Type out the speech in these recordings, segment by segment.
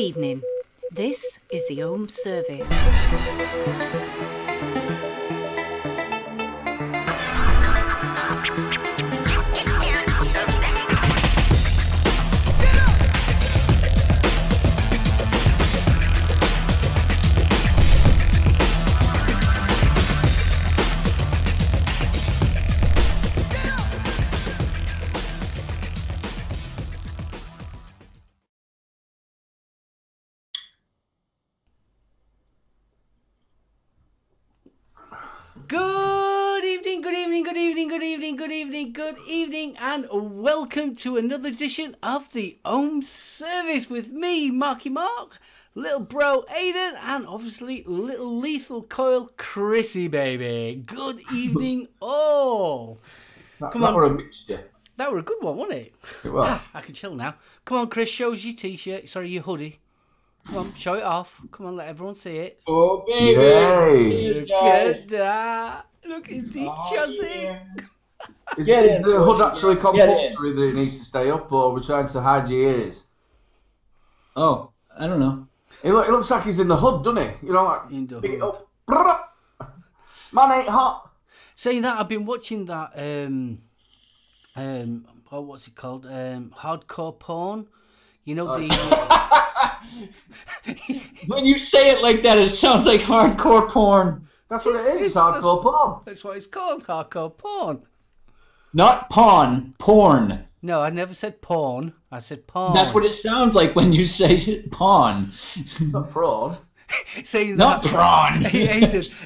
evening. This is the Home Service. Good evening, and welcome to another edition of the Home Service with me, Marky Mark, little bro Aidan, and obviously little lethal coil Chrissy, baby. Good evening, all. Come on. Were a mixture. That were a good one, wasn't it? It was. I can chill now. Come on, Chris, show us your t-shirt. Sorry, your hoodie. Come on, show it off. Come on, let everyone see it. Oh, baby. Yay. Look at that. Look at the chassis. Is the hood actually compulsory that it needs to stay up, or are we trying to hide your ears? Oh, I don't know. It looks like he's in the hood, doesn't he? You know, like, in the pick it hood. up. Man ain't hot. Saying that, I've been watching that, what's it called? Hardcore porn. You know, When you say it like that, it sounds like hardcore porn. That's what it is. It's hardcore porn. That's what it's called, hardcore porn. Not pawn, porn. No, I never said porn. I said porn. That's what it sounds like when you say pawn. It's not prawn. Saying not that, prawn.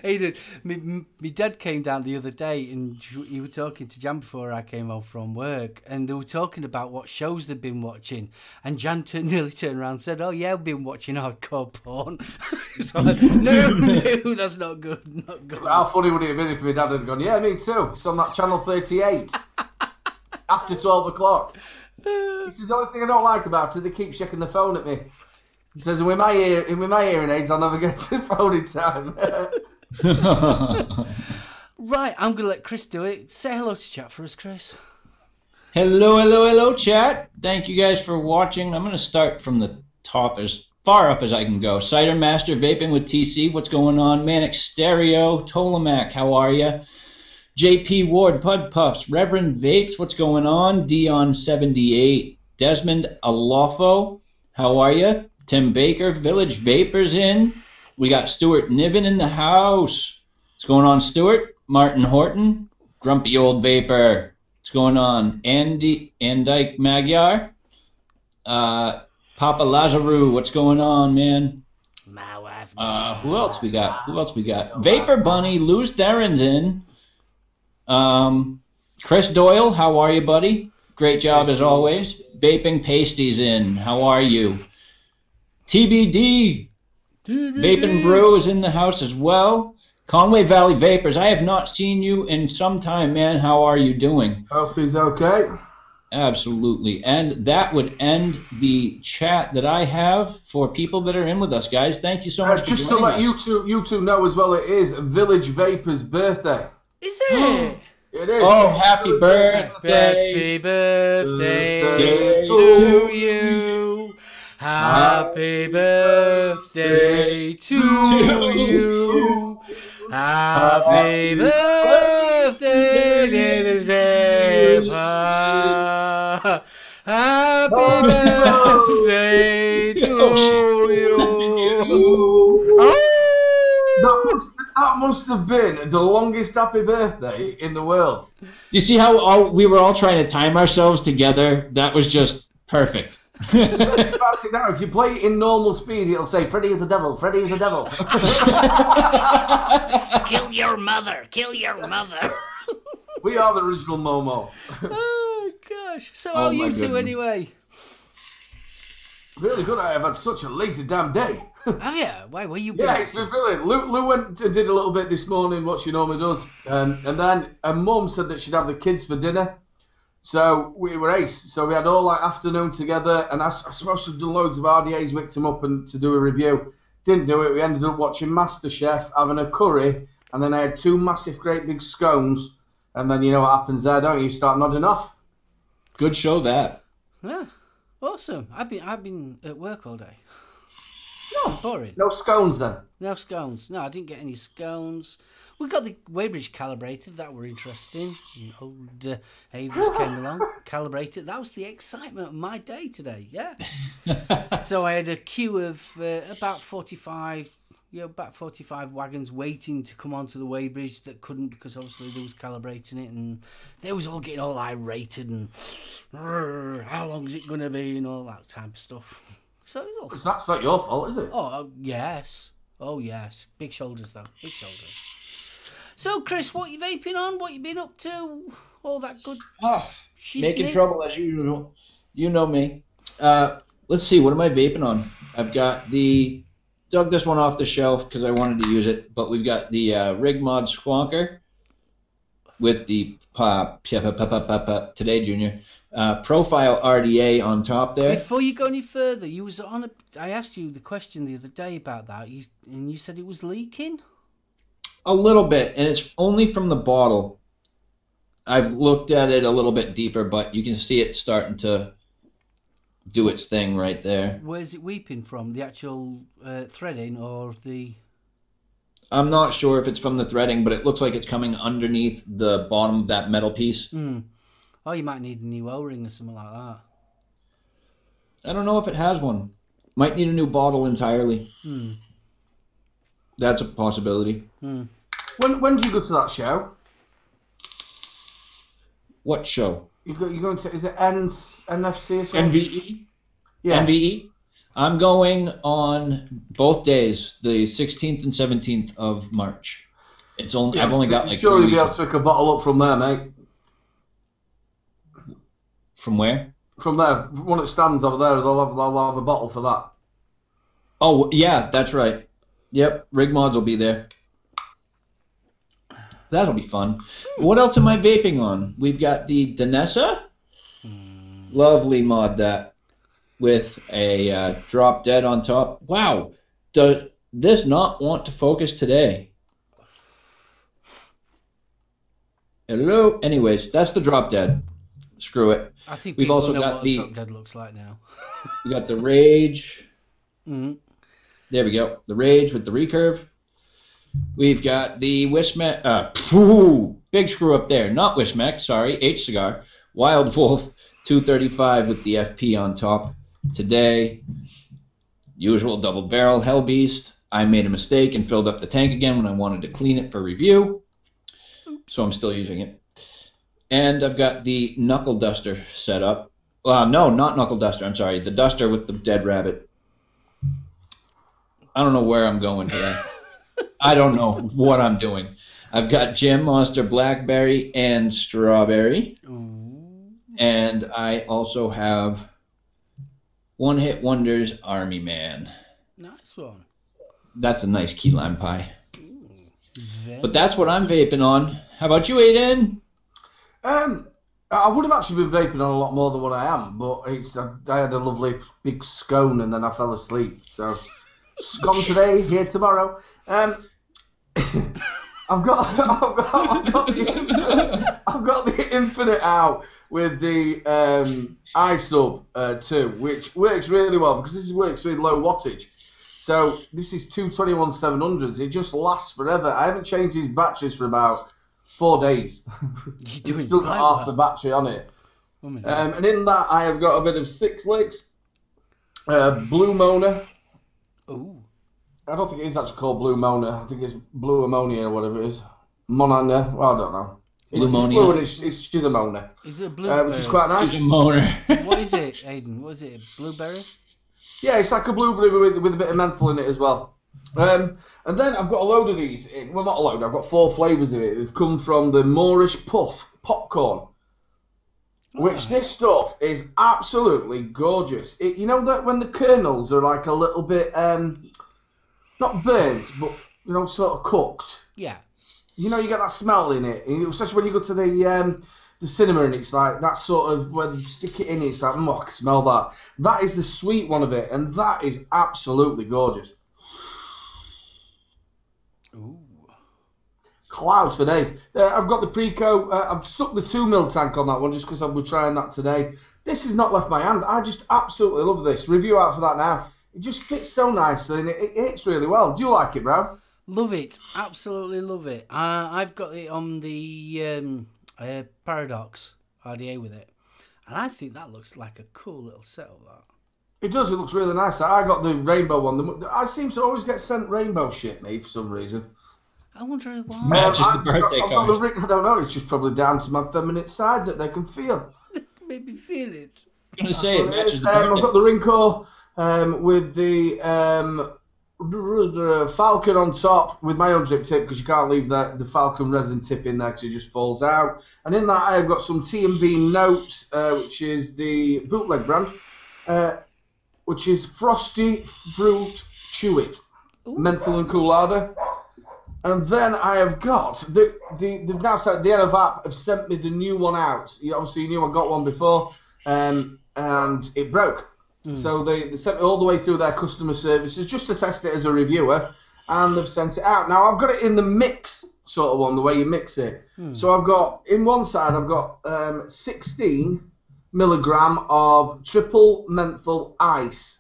Aidan, my dad came down the other day and he was talking to Jan before I came home from work, and they were talking about what shows they'd been watching, and Jan nearly turned around and said, "Oh yeah, I've been watching hardcore porn." So I went, no, that's not good, not good. How funny would it have been if my dad had gone, "Yeah, me too. It's on that channel 38 after 12 o'clock." He said, "The only thing I don't like about it, they keep checking the phone at me." He says, with my hearing aids, I'll never get to the phone in time. Right, I'm going to let Chris do it. Say hello to chat for us, Chris. Hello, chat. Thank you guys for watching. I'm going to start from the top as far up as I can go. Cider Master, Vaping with TC, what's going on? Manic Stereo, Tolamac, how are you? JP Ward, Pud Puffs, Reverend Vapes, what's going on? Dion78, Desmond Alofo, how are you? Tim Baker, Village Vapors in. We got Stuart Niven in the house. What's going on, Stuart? Martin Horton, Grumpy Old Vapor. What's going on? Andike Magyar. Papa Lazaru, what's going on, man? My wife. Who else we got? Vapor Bunny, Luz Darren's in. Chris Doyle, how are you, buddy? Great job as always. Vaping Pasties in. How are you? TBD. Vaping Bro is in the house as well. Conway Valley Vapors, I have not seen you in some time, man. How are you doing? Hope he's okay. Absolutely. And that would end the chat that I have for people that are in with us, guys. Thank you so much for just to let you two know as well, it is Village Vapor's birthday. Is it? It is. Oh, happy birthday. Happy birthday to you. Happy birthday to you. Happy birthday, David Vapor. Happy birthday to you. That must have been the longest happy birthday in the world. You see how we were all trying to time ourselves together? That was just perfect. Now, if you play it in normal speed, it'll say, "Freddy is a devil, Freddy is a devil." Kill your mother, kill your mother. We are the original Momo. Oh, gosh. So how are you two anyway? Really good. I have had such a lazy damn day. Have you? Why were you? Yeah, it's been brilliant. Lou went and did a little bit this morning, what she normally does. And then her mum said that she'd have the kids for dinner. So we were ace. So we had all like afternoon together, and I supposed to have done loads of RDAs, whipped them up and to do a review. Didn't do it. We ended up watching MasterChef, having a curry, and then I had two massive, great big scones. And then you know what happens there, don't you? You start nodding off. Good show that. Yeah, awesome. I've been at work all day. No. Boring. No scones then. No scones. No, I didn't get any scones. We got the Weybridge calibrated. That were interesting. And old Havers came along, calibrated. That was the excitement of my day today. Yeah. So I had a queue of about 45. About 45 wagons waiting to come onto the Weybridge that couldn't because obviously they was calibrating it, and they was all getting all irated and how long is it going to be and all that type of stuff. So it was all. That's not your fault, is it? Oh yes. Oh yes. Big shoulders though. Big shoulders. So Chris, what you vaping on? What you been up to? All that good. Making trouble as usual. You know me. Let's see. What am I vaping on? I've got dug this one off the shelf because I wanted to use it, but we've got the Rigmod Squonker with the Today Junior Profile RDA on top there. Before you go any further, you was on I asked you the question the other day about that, and you said it was leaking. A little bit, and it's only from the bottle. I've looked at it a little bit deeper, but you can see it starting to do its thing right there. Where's it weeping from? The actual threading or the... I'm not sure if it's from the threading, but it looks like it's coming underneath the bottom of that metal piece. Oh, you might need a new O-ring or something like that. I don't know if it has one. Might need a new bottle entirely. That's a possibility. When do you go to that show? What show? You're going to, is it NFC or something? NVE? Yeah. NVE? I'm going on both days, the 16th and 17th of March. I've only got like 3 Sure, you'll be able weeks. to pick a bottle up from there, mate. From where? From there. One that stands over there, I'll have a bottle for that. Oh, yeah, that's right. Yep, Rigmods will be there. That'll be fun. What else am I vaping on? We've got the Danessa. Lovely mod that. With a drop dead on top. Wow. Does this not want to focus today? Hello? Anyways, that's the drop dead. Screw it. I think we've people also know got what the drop dead looks like now. We got the Rage. There we go. The Rage with the recurve. We've got the Wismec. Big screw up there. Not Wismec, sorry. H Cigar. Wild Wolf 235 with the FP on top. Today, usual double barrel Hell Beast. I made a mistake and filled up the tank again when I wanted to clean it for review. So I'm still using it. And I've got the Knuckle Duster set up. No, not Knuckle Duster. I'm sorry. The Duster with the dead rabbit. I don't know where I'm going here. I don't know what I'm doing. I've got Jim Monster Blackberry and Strawberry. And I also have One Hit Wonders Army Man. Nice one. That's a nice key lime pie. But that's what I'm vaping on. How about you, Aiden? I would have actually been vaping on a lot more than what I am, but I had a lovely big scone and then I fell asleep. So, scone today, here tomorrow. I've got the Infinite out with the iSub 2, which works really well because this works with low wattage. So this is 221-700s. It just lasts forever. I haven't changed these batteries for about 4 days. It's still got half the battery on it. And in that I have got a bit of Six Licks, Blue Mona. Ooh. I don't think it is actually called Blue Mona. I think it's Blue Ammonia or whatever it is. Monana. Well, I don't know. It's blue and it's Shizamona. Is it a blueberry? Which is quite nice. Shizamona. What is it, Aiden? What is it? A blueberry? Yeah, it's like a blueberry with a bit of menthol in it as well. And then I've got a load of these. Well, not a load. I've got 4 flavours of it. They've come from the Moorish Puff popcorn. Which this stuff is absolutely gorgeous. You know that when the kernels are like a little bit, not burnt, but sort of cooked. Yeah. You get that smell in it, especially when you go to the cinema and it's like that sort of when you stick it in, it's like I can smell that. That is the sweet one of it, and that is absolutely gorgeous. Ooh. Clouds for days. I've got the Preco. I've stuck the 2 mil tank on that one just because we're trying that today. This has not left my hand. I just absolutely love this. Review out for that now. it just fits so nicely and it hits really well. Do you like it, bro? Love it, absolutely love it. I've got it on the Paradox RDA with it, and I think that looks like a cool little setup. That It does. It looks really nice. I got the rainbow one. I seem to always get sent rainbow shit, me, for some reason. I wonder why. Matches the birthday I've got card. the ring. I don't know. It's just probably down to my feminine side that they can feel. Maybe feel it. I'm going to say it matches the I've birthday. got the Rinko with the Falcon on top with my unzip tip because you can't leave the Falcon resin tip in there because it just falls out. And in that I've got some T&B Notes, which is the bootleg brand, which is Frosty Fruit Chew It, menthol and coolada. And then I have got they've now said the NF have sent me the new one out. Obviously, you knew I got one before, and it broke. So they sent me all the way through their customer services just to test it as a reviewer, and they've sent it out. Now I've got it in the mix sort of one, the way you mix it. So I've got in one side I've got 16 milligram of triple menthol ice,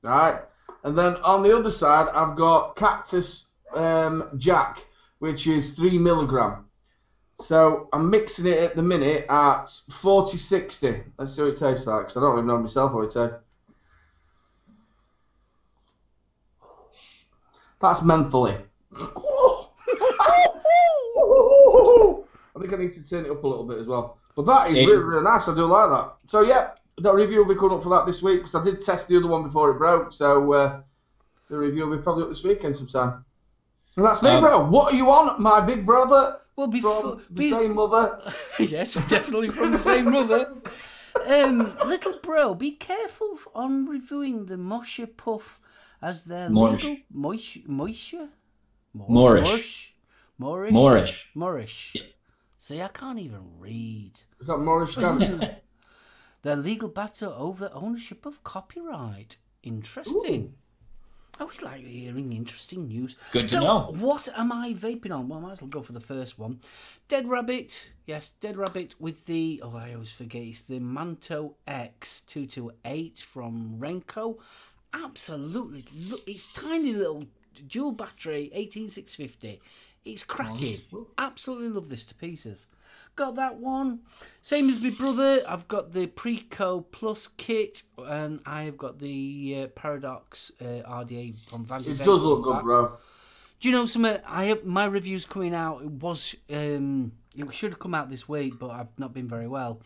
right, and then on the other side I've got Cactus Jack, which is 3 milligram. So I'm mixing it at the minute at 40-60. Let's see what it tastes like, because I don't even know myself what it tastes. That's mentholy. I think I need to turn it up a little bit as well. But that is really, really nice. I do like that. So yeah, that review will be coming up for that this week, because I did test the other one before it broke. So the review will be probably up this weekend sometime. And that's me, bro. What are you on, my big brother? Well, From the same mother. Yes, we're definitely from the same mother. Little bro, be careful on reviewing the Moisture Puff as their legal moisture. Moorish. Yeah. See, I can't even read. Is that Moorish dance? Their legal battle over ownership of copyright. Interesting. Ooh. I always like hearing interesting news. Good to know. What am I vaping on? Well, I might as well go for the first one. Dead Rabbit. Yes, Dead Rabbit with the... Oh, I always forget. It's the Manto X228 from Renko. Absolutely. Look, it's tiny little dual battery, 18650. It's cracking. Absolutely love this to pieces. Got that one. Same as my brother. I've got the Preco Plus kit, and I've got the Paradox RDA from Van de Ven. It does look good, bro. Do you know something? My review's coming out. It should have come out this week, but I've not been very well.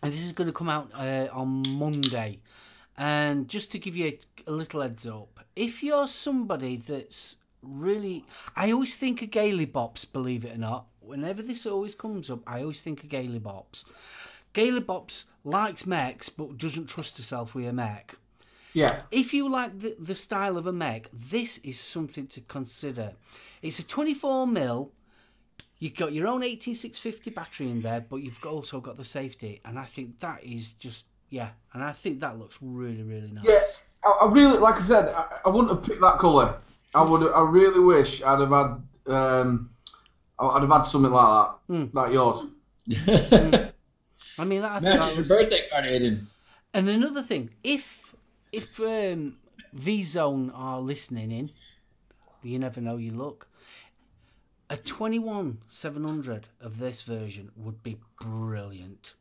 And this is going to come out on Monday. And just to give you a little heads up, if you're somebody that's really... I always think of Gaily Bops, believe it or not. Whenever this always comes up, I always think of Gaily Bops. Gaily Bops likes mechs, but doesn't trust herself with a mech. Yeah. If you like the style of a mech, this is something to consider. It's a 24mm. You've got your own 18650 battery in there, but you've also got the safety. And I think that is just... Yeah, and I think that looks really, really nice. Yeah, I really... Like I said, I wouldn't have picked that colour. I really wish I'd have had... I'd have had something like that, like yours. I mean, that matches your birthday card, Aiden. And another thing, if V-Zone are listening in, you never know, you look. A 21700 of this version would be brilliant.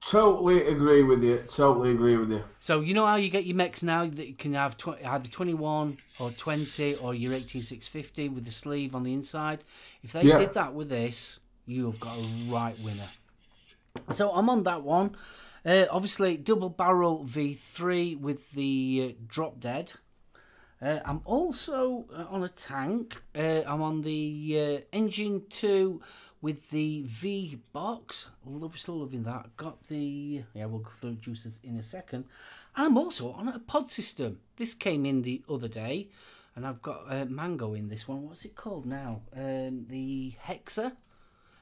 Totally agree with you. So you know how you get your mechs now that you can have either 21 or 20 or your 18650 with the sleeve on the inside. If they did that with this, you have got a right winner. So I'm on that one. Obviously, double barrel V3 with the drop dead. I'm also on a tank. I'm on the Engine 2 with the V box. Still loving that. Got the... Yeah, we'll go through juices in a second. And I'm also on a pod system. This came in the other day. And I've got Mango in this one. What's it called now? The Hexa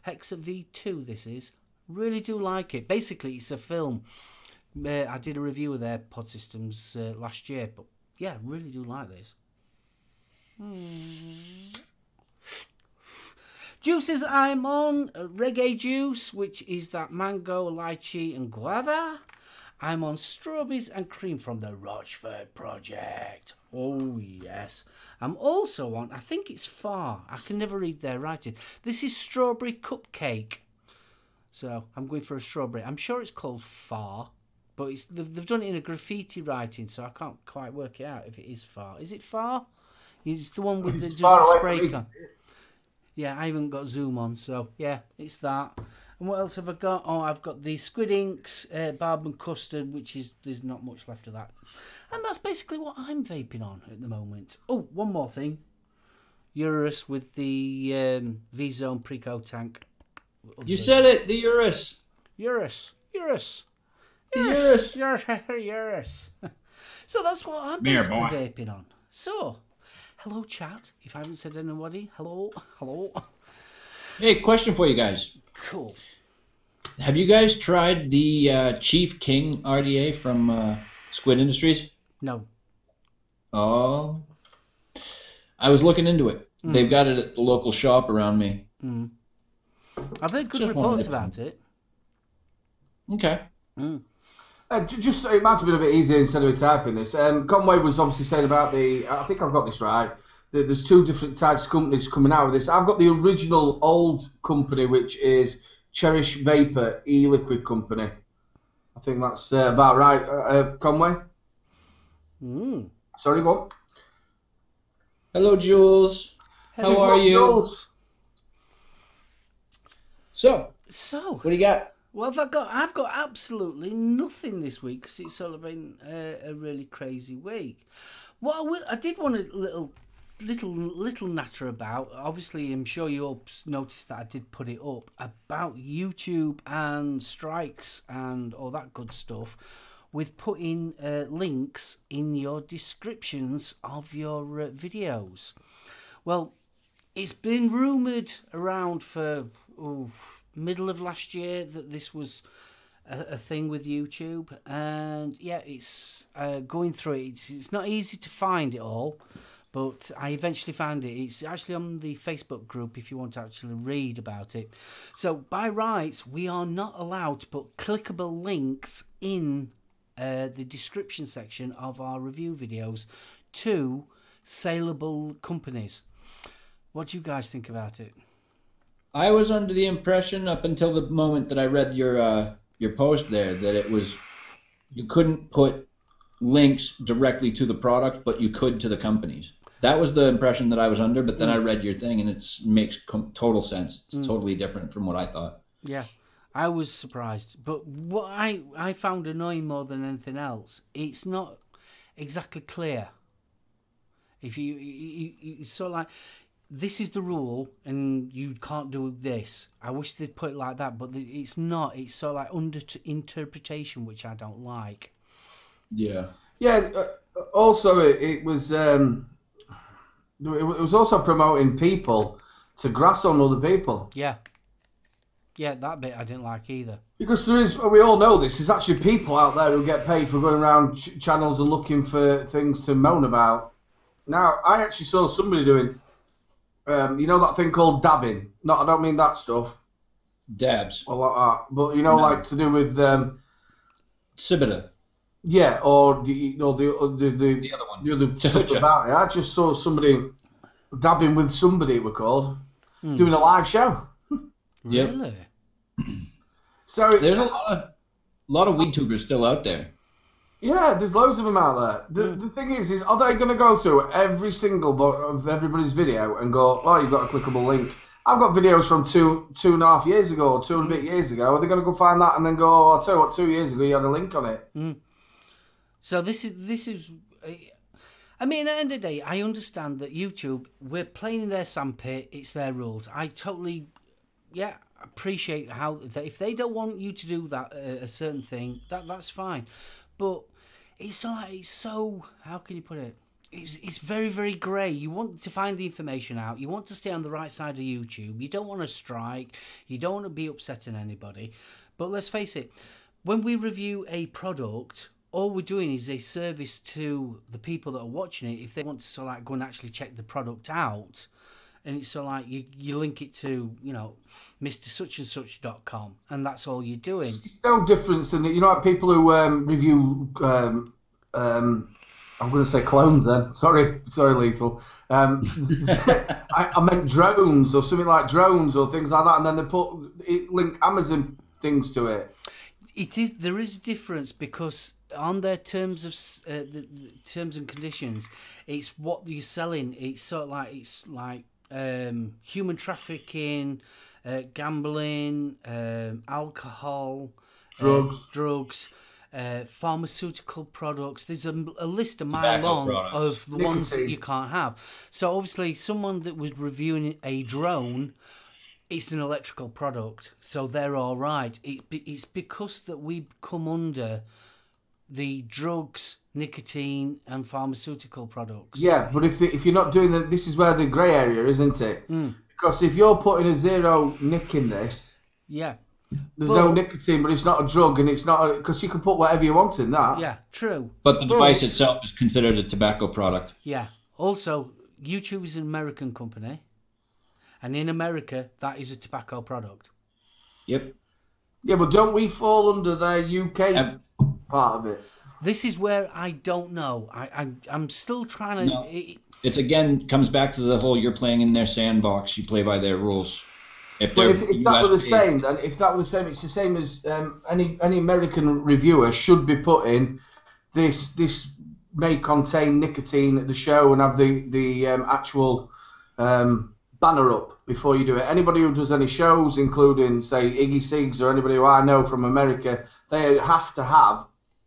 V2 this is. Really do like it. Basically, it's a film. I did a review of their pod systems last year. But yeah, really do like this. Juices I'm on, Reggae Juice, which is that mango, lychee and guava. I'm on strawberries and cream from the Rochford Project. Oh, yes. I'm also on, I think it's Far. I can never read their writing. This is strawberry cupcake. So I'm going for a strawberry. I'm sure it's called Far, but they've done it in a graffiti writing, so I can't quite work it out if it is Far. Is it Far? It's the one with just the spray can. Yeah, I haven't got Zoom on, so yeah, it's that. And what else have I got? Oh, I've got the Squid Inks, bourbon custard, which is, there's not much left of that. And that's basically what I'm vaping on at the moment. Oh, one more thing. Urus with the V-Zone Preco tank. You said it, the Urus. Urus. So that's what I'm basically vaping on. So, hello chat. If I haven't said anybody, hello. Hey, question for you guys. Cool. Have you guys tried the Chief King RDA from Squid Industries? No. Oh. I was looking into it. They've got it at the local shop around me. I've heard good reports about it. Okay. Just it might have been a bit easier instead of typing this. Conway was obviously saying about the. I think I've got this right. There's two different types of companies coming out with this. I've got the original old company, which is Cherish Vapor e-liquid company. I think that's about right. Conway. Sorry, go on. Hello, Jules. How are you? Jules? So, what do you got? Well, I've got absolutely nothing this week because it's sort of been a really crazy week. What I did want a little natter about. Obviously, I'm sure you all noticed that I did put it up about YouTube and strikes and all that good stuff, with putting links in your descriptions of your videos. Well, it's been rumoured around for middle of last year that this was a thing with YouTube, and yeah, it's going through it. It's not easy to find it all, but I eventually found it. It's actually on the Facebook group if you want to actually read about it. So by rights, we are not allowed to put clickable links in the description section of our review videos to saleable companies. What do you guys think about it? I was under the impression up until the moment that I read your post there that it was you couldn't put links directly to the product, but you could to the companies. That was the impression that I was under, but then I read your thing and it makes total sense. It's totally different from what I thought. Yeah, I was surprised. But what I found annoying more than anything else, it's not exactly clear. If it's sort of like, this is the rule and you can't do this. I wish they'd put it like that, but it's not. It's sort of like under interpretation, which I don't like. Yeah. Yeah. Also, it was also promoting people to grass on other people. Yeah. Yeah, that bit I didn't like either. Because we all know this, there's actually people out there who get paid for going around channels and looking for things to moan about. Now, I actually saw somebody doing, you know that thing called dabbing? No, I don't mean that stuff. Dabs. Or like that. But, you know, like to do with... Cibita. Yeah, or the other one. The other stuff about it. I just saw somebody dabbing with somebody, it were called, doing a live show. Really? So there's a lot of WeedTubers still out there. Yeah, there's loads of them out there. The thing is are they going to go through every single of everybody's video and go, oh, you've got a clickable link? I've got videos from two and a half years ago, or 2 and a bit years ago. Are they going to go find that and then go, oh, I'll tell you what, 2 years ago you had a link on it? So this is. I mean, at the end of the day, I understand that YouTube, we're playing in their sandpit. It's their rules. I totally, appreciate how if they don't want you to do that a certain thing, that's fine. But it's so how can you put it? It's very, very grey. You want to find the information out. You want to stay on the right side of YouTube. You don't want to strike. You don't want to be upsetting anybody. But let's face it, when we review a product, all we're doing is a service to the people that are watching it. If they want to go and actually check the product out, And it's so like you link it to, MrSuchandSuch.com, and that's all you're doing. It's no difference than, like people who review, I'm going to say clones then. Sorry, Lethal. I meant drones or something like drones or things like that, and then they link Amazon things to it. There is a difference because on their terms of the terms and conditions, it's what you're selling. It's sort of like human trafficking, gambling, alcohol, drugs, pharmaceutical products. There's a list a mile long of the ones that you can't have. So obviously, someone that was reviewing a drone, it's an electrical product, so they're all right. It's because that we come under the drugs, nicotine, and pharmaceutical products. Yeah, but if you're not doing that, this is where the grey area, isn't it? Because if you're putting a zero nick in this, there's no nicotine, but it's not a drug, and it's not because you can put whatever you want in that. Yeah, true. But the device itself is considered a tobacco product. Yeah. Also, YouTube is an American company, and in America, that is a tobacco product. Yep. Yeah, but don't we fall under their UK part of it? This is where I don't know. I'm still trying to. No. It's again comes back to the whole you're playing in their sandbox. You play by their rules. If that were the same, then it's the same as any American reviewer should be putting this may contain nicotine at the show and have the actual banner up before you do it. Anybody who does any shows, including say Iggy Sigs or anybody who I know from America, they have to have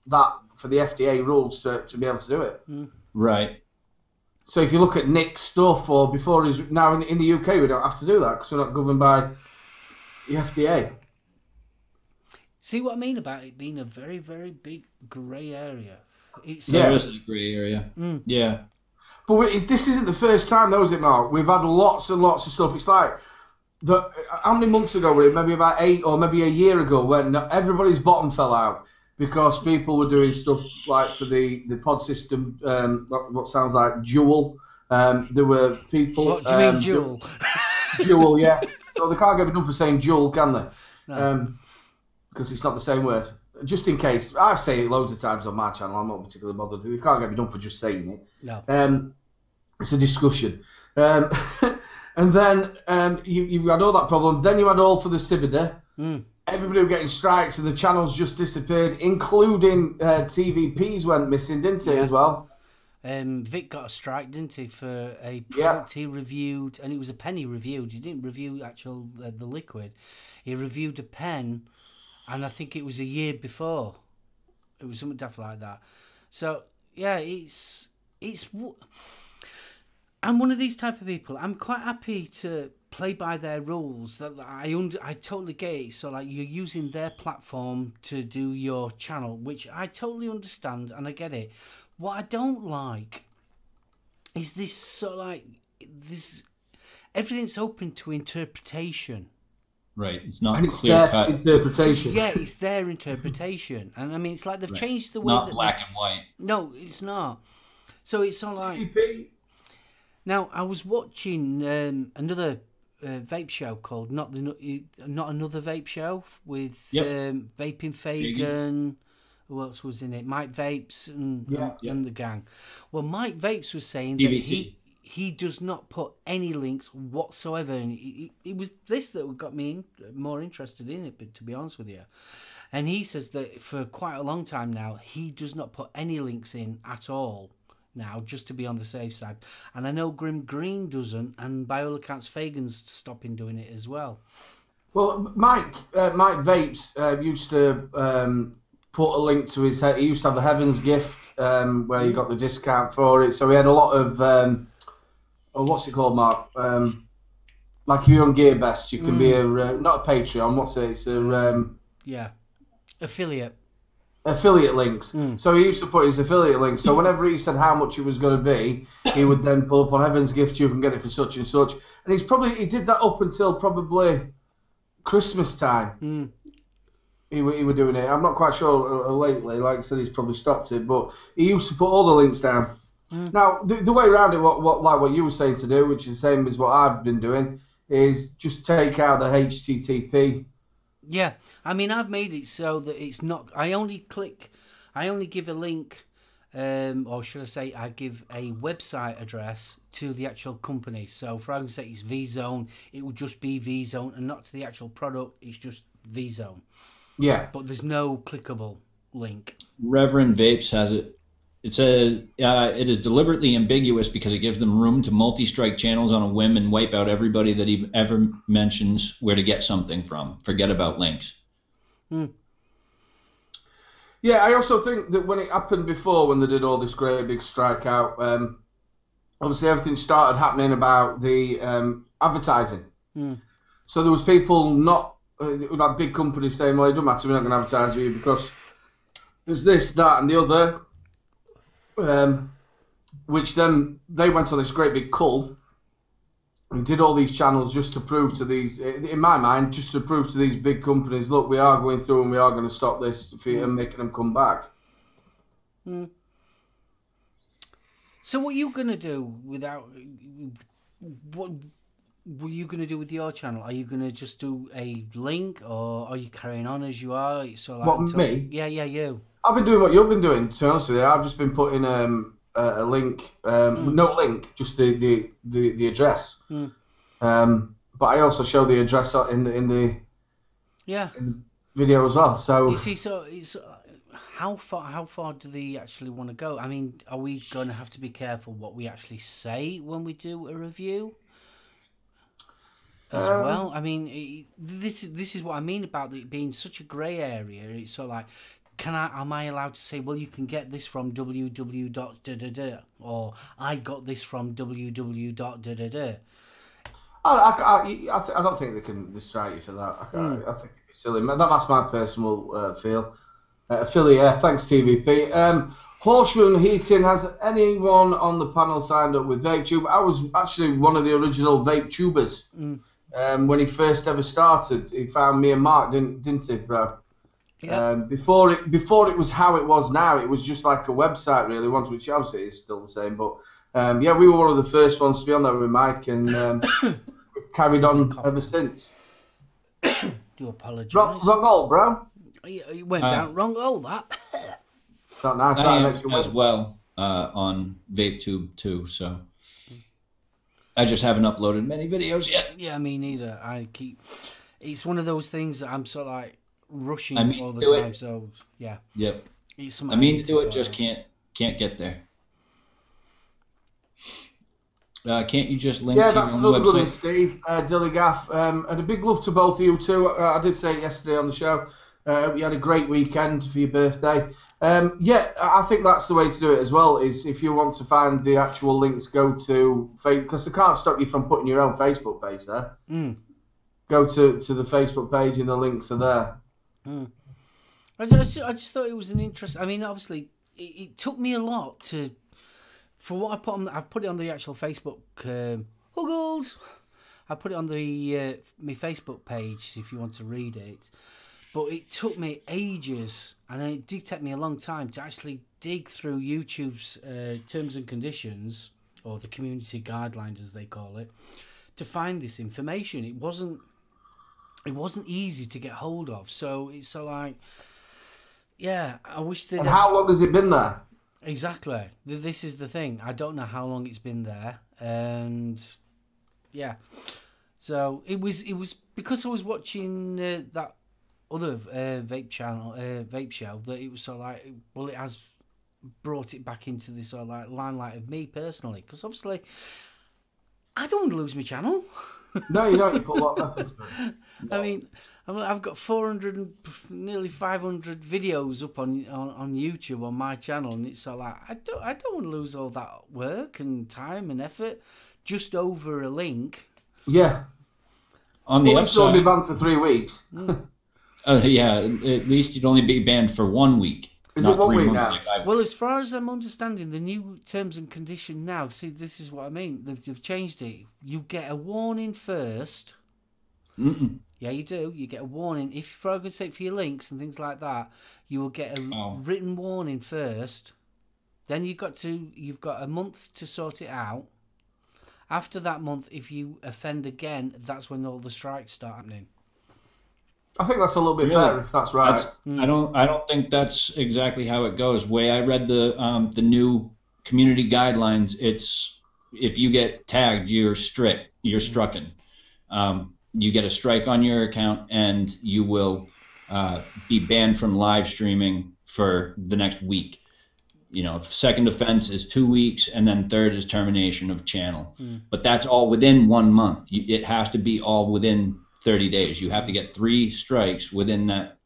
that for the FDA rules to be able to do it. Right. So if you look at Nick's stuff, or before he's now in the UK, we don't have to do that because we're not governed by the FDA. See what I mean about it being a very, very big grey area. There is a grey area. Yeah. But this isn't the first time, though, is it, Mark? We've had lots and lots of stuff. It's like, how many months ago were it? Maybe about 8 or maybe a year ago when everybody's bottom fell out because people were doing stuff like for the pod system, what sounds like Juul. There were people... What do you mean, Juul? Juul, yeah. So they can't get enough for saying Juul, can they? No. Because it's not the same word. Just in case, I've said it loads of times on my channel. I'm not particularly bothered. They can't get me done for just saying it. No. It's a discussion. And then you had all that problem. Then you had all for the Cibida. Everybody was getting strikes, and the channels just disappeared, including TVPs went missing, didn't he, as well? Vic got a strike, didn't he, for a product he reviewed, and it was a pen he reviewed. He didn't review the liquid. He reviewed a pen, and I think it was a year before. It was something daft like that. So yeah, it's. I'm one of these type of people. I'm quite happy to play by their rules. That I totally get it. So like you're using their platform to do your channel, which I totally understand and I get it. What I don't like is this sort of like this. Everything's open to interpretation. Right, it's not and it's clear their cut. interpretation. Yeah, it's their interpretation, and I mean it's like they've changed the way. Not black and white. No, it's not. So it's all like. TVP. Now I was watching another vape show called Not Another Vape Show with Vaping Fagan. Who else was in it? Mike Vapes and the gang. Well, Mike Vapes was saying that he does not put any links whatsoever, and it was this that got me more interested in it. But to be honest with you, and he says that for quite a long time now, he does not put any links in at all. Now, just to be on the safe side. And I know Grim Green doesn't, and by all accounts, Fagan's stopping doing it as well. Well, Mike Vapes used to put a link to his... He used to have the Heaven's Gift, where you got the discount for it. So he had a lot of... what's it called, Mark? Like if you're on GearBest, you can be a... not a Patreon, what's it? It's a... Affiliate links. So he used to put his affiliate links. So whenever he said how much it was going to be, he would then pull up on Heaven's Gift. You can get it for such and such. And he did that up until probably Christmas time. He were doing it. I'm not quite sure lately. Like I said, he's probably stopped it. But he used to put all the links down. Now, the way around it, what you were saying to do, which is the same as what I've been doing, is just take out the HTTP. Yeah, I mean, I've made it so that it's not. I only give a link, or should I say, I give a website address to the actual company. So, for argument's sake, it's VZone. It will just be VZone, and not to the actual product. It's just VZone. Yeah, but there's no clickable link. Reverend Vapes has it. It says it is deliberately ambiguous because it gives them room to multi-strike channels on a whim and wipe out everybody that even ever mentions where to get something from. Forget about links. Yeah, I also think that when it happened before, when they did all this great big strikeout, obviously everything started happening about the advertising. So there was people not, like big companies saying, well, it doesn't matter, we're not going to advertise with you because there's this, that, and the other. Which then they went on this great big cull and did all these channels just to prove to these, in my mind, just to prove to these big companies, look, we are going through and we are going to stop this and making them come back. So what are you going to do without, what were you going to do with your channel? Are you going to just do a link, or are you carrying on as you are? So like, What, me? Yeah, you. I've been doing what you've been doing, to be honest with you. I've just been putting a link, no link, just the address. But I also show the address in the video as well. So you see, so it's how far do they actually want to go? I mean, are we going to have to be careful what we actually say when we do a review as well? I mean, this is what I mean about it being such a grey area. It's sort of like, am I allowed to say, well, you can get this from www.da-da-da, or I got this from www.da-da-da? I don't think they can strike you for that. I think it'd be silly. That's my personal feel. Philly, thanks TVP. Horseman Heating, has anyone on the panel signed up with VapeTube? I was actually one of the original VapeTubers. When he first ever started, he found me and Mark, didn't he, bro? Yeah. Before it was how it was now, it was just like a website really, which obviously is still the same. But yeah, we were one of the first ones to be on there with Mike, and we've carried on ever since. Do apologise. Wrong hole, bro. You went down wrong hole. That. Not nice. I am as well on VapeTube too, so I just haven't uploaded many videos yet. Yeah, me neither. It's one of those things that I'm sort of like rushing all the time. So yeah. Yep. It's I mean to do it, just can't get there. Can't you just link to that's your another own good website? one, Steve. Dillygaff. And a big love to both of you too. I did say it yesterday on the show. You had a great weekend for your birthday. Yeah, I think that's the way to do it as well, is if you want to find the actual links, go to Facebook, because they can't stop you from putting your own Facebook page there. Go to the Facebook page and the links are there. I just thought it was an interest. I mean, obviously, it took me a lot for what I put on. I put it on the actual Facebook. Huggles! I put it on the my Facebook page if you want to read it. But it took me ages, and it did take me a long time to actually dig through YouTube's terms and conditions, or the community guidelines as they call it, to find this information. It wasn't easy to get hold of. So it's so like, yeah, I wish that. And how long has it been there? Exactly. This is the thing. I don't know how long it's been there, and yeah. So it was because I was watching that other vape show, that it was sort of like, well, it has brought it back into this sort of like limelight of me personally, because obviously I don't want to lose my channel. No, you don't. You put a lot of effort into it. I mean, I've got 400 and nearly 500 videos up on YouTube on my channel, and it's sort of like, I don't want to lose all that work and time and effort just over a link. Yeah. On the upside, only be banned for 3 weeks. Yeah, at least you'd only be banned for 1 week. Is it 1 week now? Well, as far as I'm understanding, the new terms and condition now, see, this is what I mean. They've changed it. You get a warning first. Yeah, you do. You get a warning. If, for argument's sake, for your links and things like that, you will get a written warning first. Then you've got a month to sort it out. After that month, if you offend again, that's when all the strikes start happening. I think that's a little bit fair, if that's right. I don't think that's exactly how it goes. Way I read the new community guidelines, it's if you get tagged, you're strucken. You get a strike on your account, and you will be banned from live streaming for the next week. Second offense is 2 weeks, and then third is termination of channel. But that's all within 1 month. It has to be all within 30 days. You have to get 3 strikes within that.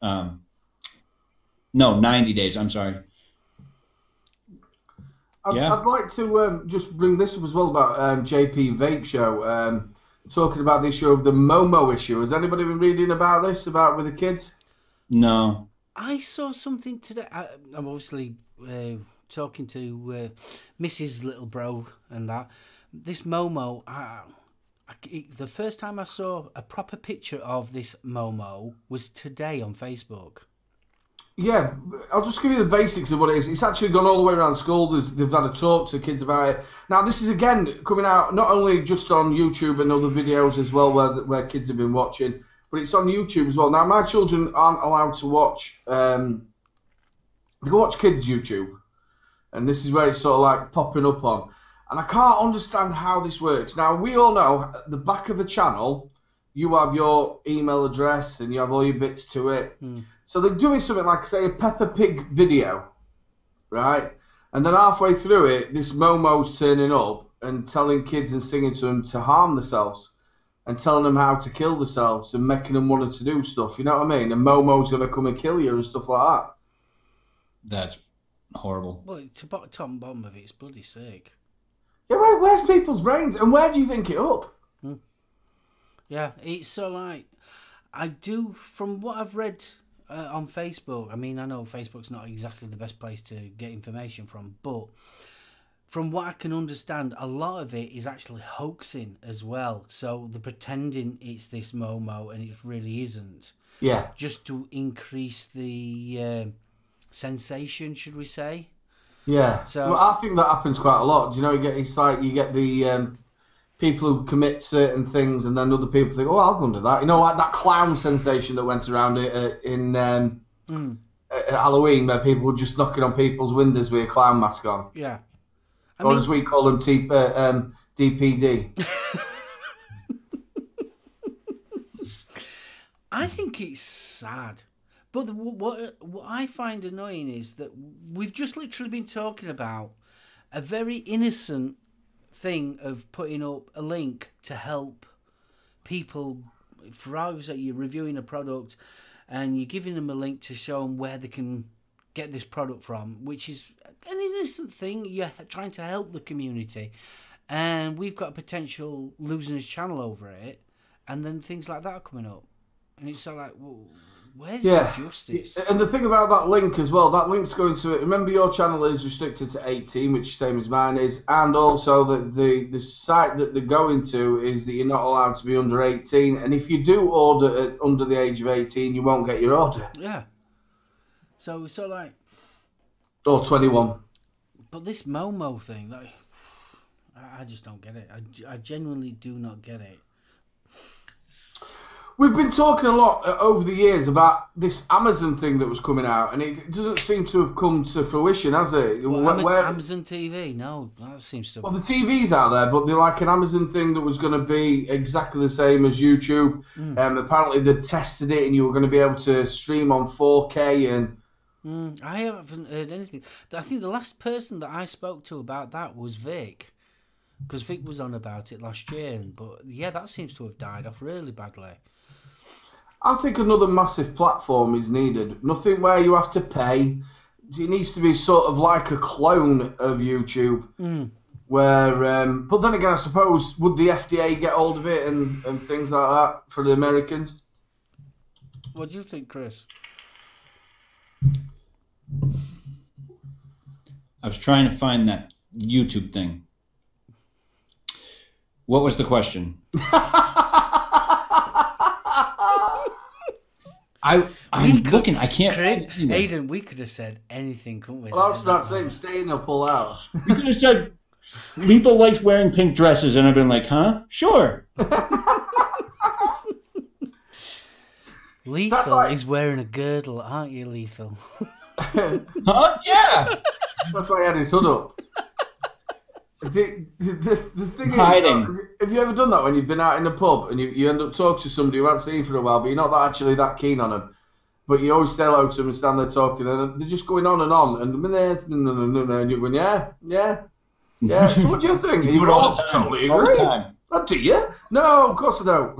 90 days. I'm sorry. I'd like to just bring this up as well about JP Vape Show. Talking about the issue of the Momo issue. Has anybody been reading about this, about with the kids? No. I saw something today. I'm obviously talking to Mrs. Little Bro and that. This Momo, the first time I saw a proper picture of this Momo was today on Facebook. Yeah, I'll just give you the basics of what it is. It's actually gone all the way around school. They've had a talk to kids about it. Now, this is, again, coming out not only just on YouTube and other videos as well where kids have been watching, but it's on YouTube as well. Now, my children aren't allowed to watch... they can watch kids' YouTube. And this is where it's sort of like popping up on. And I can't understand how this works. Now, we all know at the back of a channel, you have your email address and you have all your bits to it. So they're doing something like, say, a Peppa Pig video, right? And then halfway through it, this Momo's turning up and telling kids and singing to them to harm themselves and telling them how to kill themselves and making them want to do stuff, you know what I mean? And Momo's going to come and kill you and stuff like that. That's horrible. Well, to top and bottom of it, it's bloody sick. Yeah, where's people's brains? And where do you think it up? Yeah, it's so like... I do, from what I've read... on Facebook, I mean, I know Facebook's not exactly the best place to get information from, but from what I can understand, a lot of it is actually hoaxing as well. So they're pretending it's this Momo and it really isn't. Yeah. Just to increase the sensation, should we say? Yeah. So well, I think that happens quite a lot. Do you know, you get the people who commit certain things, and then other people think, "Oh, I'll go under that." You know, like that clown sensation that went around in at Halloween, where people were just knocking on people's windows with a clown mask on. Yeah. Or as we call them, DPD. I think it's sad. But what I find annoying is that we've just literally been talking about a very innocent thing of putting up a link to help people. For hours that you're reviewing a product and you're giving them a link to show them where they can get this product from, which is an innocent thing. You're trying to help the community, and we've got a potential losing his channel over it, and then things like that are coming up, and it's sort of like, well, where's the justice? And the thing about that link as well, that link's going to it. Remember, your channel is restricted to 18, which is the same as mine is, and also that the site that they're going to is that you're not allowed to be under 18, and if you do order under the age of 18, you won't get your order. Yeah. So like... Or 21. But this Momo thing, like, I just don't get it. I genuinely do not get it. We've been talking a lot over the years about this Amazon thing that was coming out, and it doesn't seem to have come to fruition, has it? Well, Amazon TV? No, that seems to... Well, the TV's out there, but they're like an Amazon thing that was going to be exactly the same as YouTube. Apparently they tested it, and you were going to be able to stream on 4K and... I haven't heard anything. I think the last person that I spoke to about that was Vic, because Vic was on about it last year. But yeah, that seems to have died off really badly. I think another massive platform is needed. Nothing where you have to pay. It needs to be sort of like a clone of YouTube. Where, but then again, I suppose, would the FDA get hold of it and things like that for the Americans? What do you think, Chris? I was trying to find that YouTube thing. What was the question? I'm looking. I can't. Aiden, we could have said anything, couldn't we? Well, I was about to say, stay in or pull out. We could have said Lethal likes wearing pink dresses, and I've been like, huh? Sure. Lethal is wearing a girdle, aren't you, Lethal? Huh? Yeah. That's why he had his hood up. The thing Hiding. is, have you ever done that when you've been out in a pub and you end up talking to somebody you haven't seen for a while, but you're not actually that keen on them, but you always say hello to them and stand there talking, and they're just going on, and you're going, yeah. So what do you think? And You do it go, all the time. Totally All agree. the time. Oh, do you? No, of course I don't.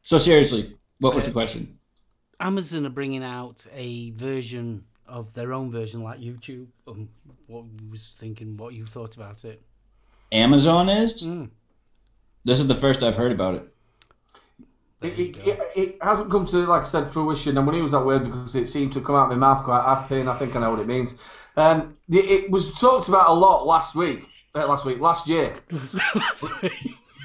So seriously, what was the question? Amazon are bringing out a version of their own version, like YouTube. What you was thinking? What you thought about it? Amazon is? Mm. This is the first I've heard about it. It hasn't come to, like I said, fruition. And when he was that word, because it seemed to come out of my mouth quite happy, and I think I know what it means. It was talked about a lot last year. Last week.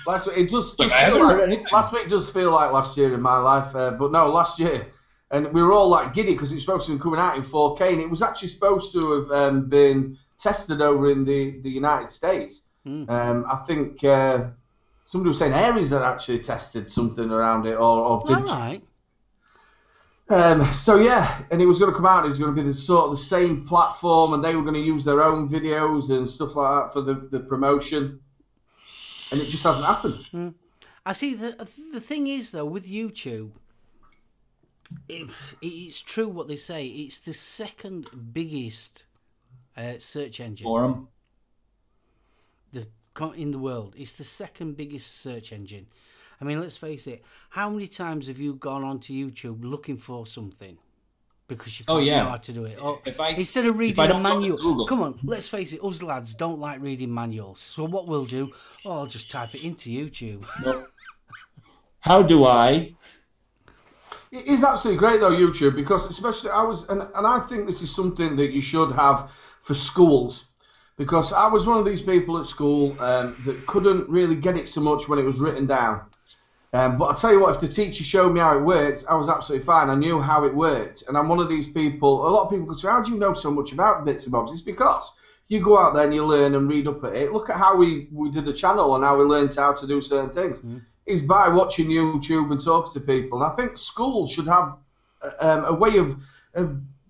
Last week, it just I haven't heard anything. last week does feel like last year in my life, but no, last year, and we were all like giddy because it was supposed to be coming out in 4K, and it was actually supposed to have been tested over in the United States. I think somebody was saying Aries had actually tested something around it, or did. All right. So yeah, and it was going to come out. It was going to be the sort of the same platform, and they were going to use their own videos and stuff like that for the promotion. And it just hasn't happened. I see. The thing is, though, with YouTube, it's true what they say. It's the second biggest search engine Forum? in the world. It's the second biggest search engine. I mean, let's face it. How many times have you gone onto YouTube looking for something because you can't know how to do it? Or instead of reading a manual, come on, let's face it. Us lads don't like reading manuals. So what we'll do? I'll just type it into YouTube. No. How do I? It is absolutely great though, YouTube, because especially and I think this is something that you should have for schools. Because I was one of these people at school that couldn't really get it so much when it was written down. But I tell you what, if the teacher showed me how it worked, I was absolutely fine. I knew how it worked. And I'm one of these people, a lot of people go to me, how do you know so much about bits and bobs? It's because you go out there and you learn and read up at it. Look at how we did the channel and how we learned how to do certain things. It's by watching YouTube and talking to people. And I think schools should have a way of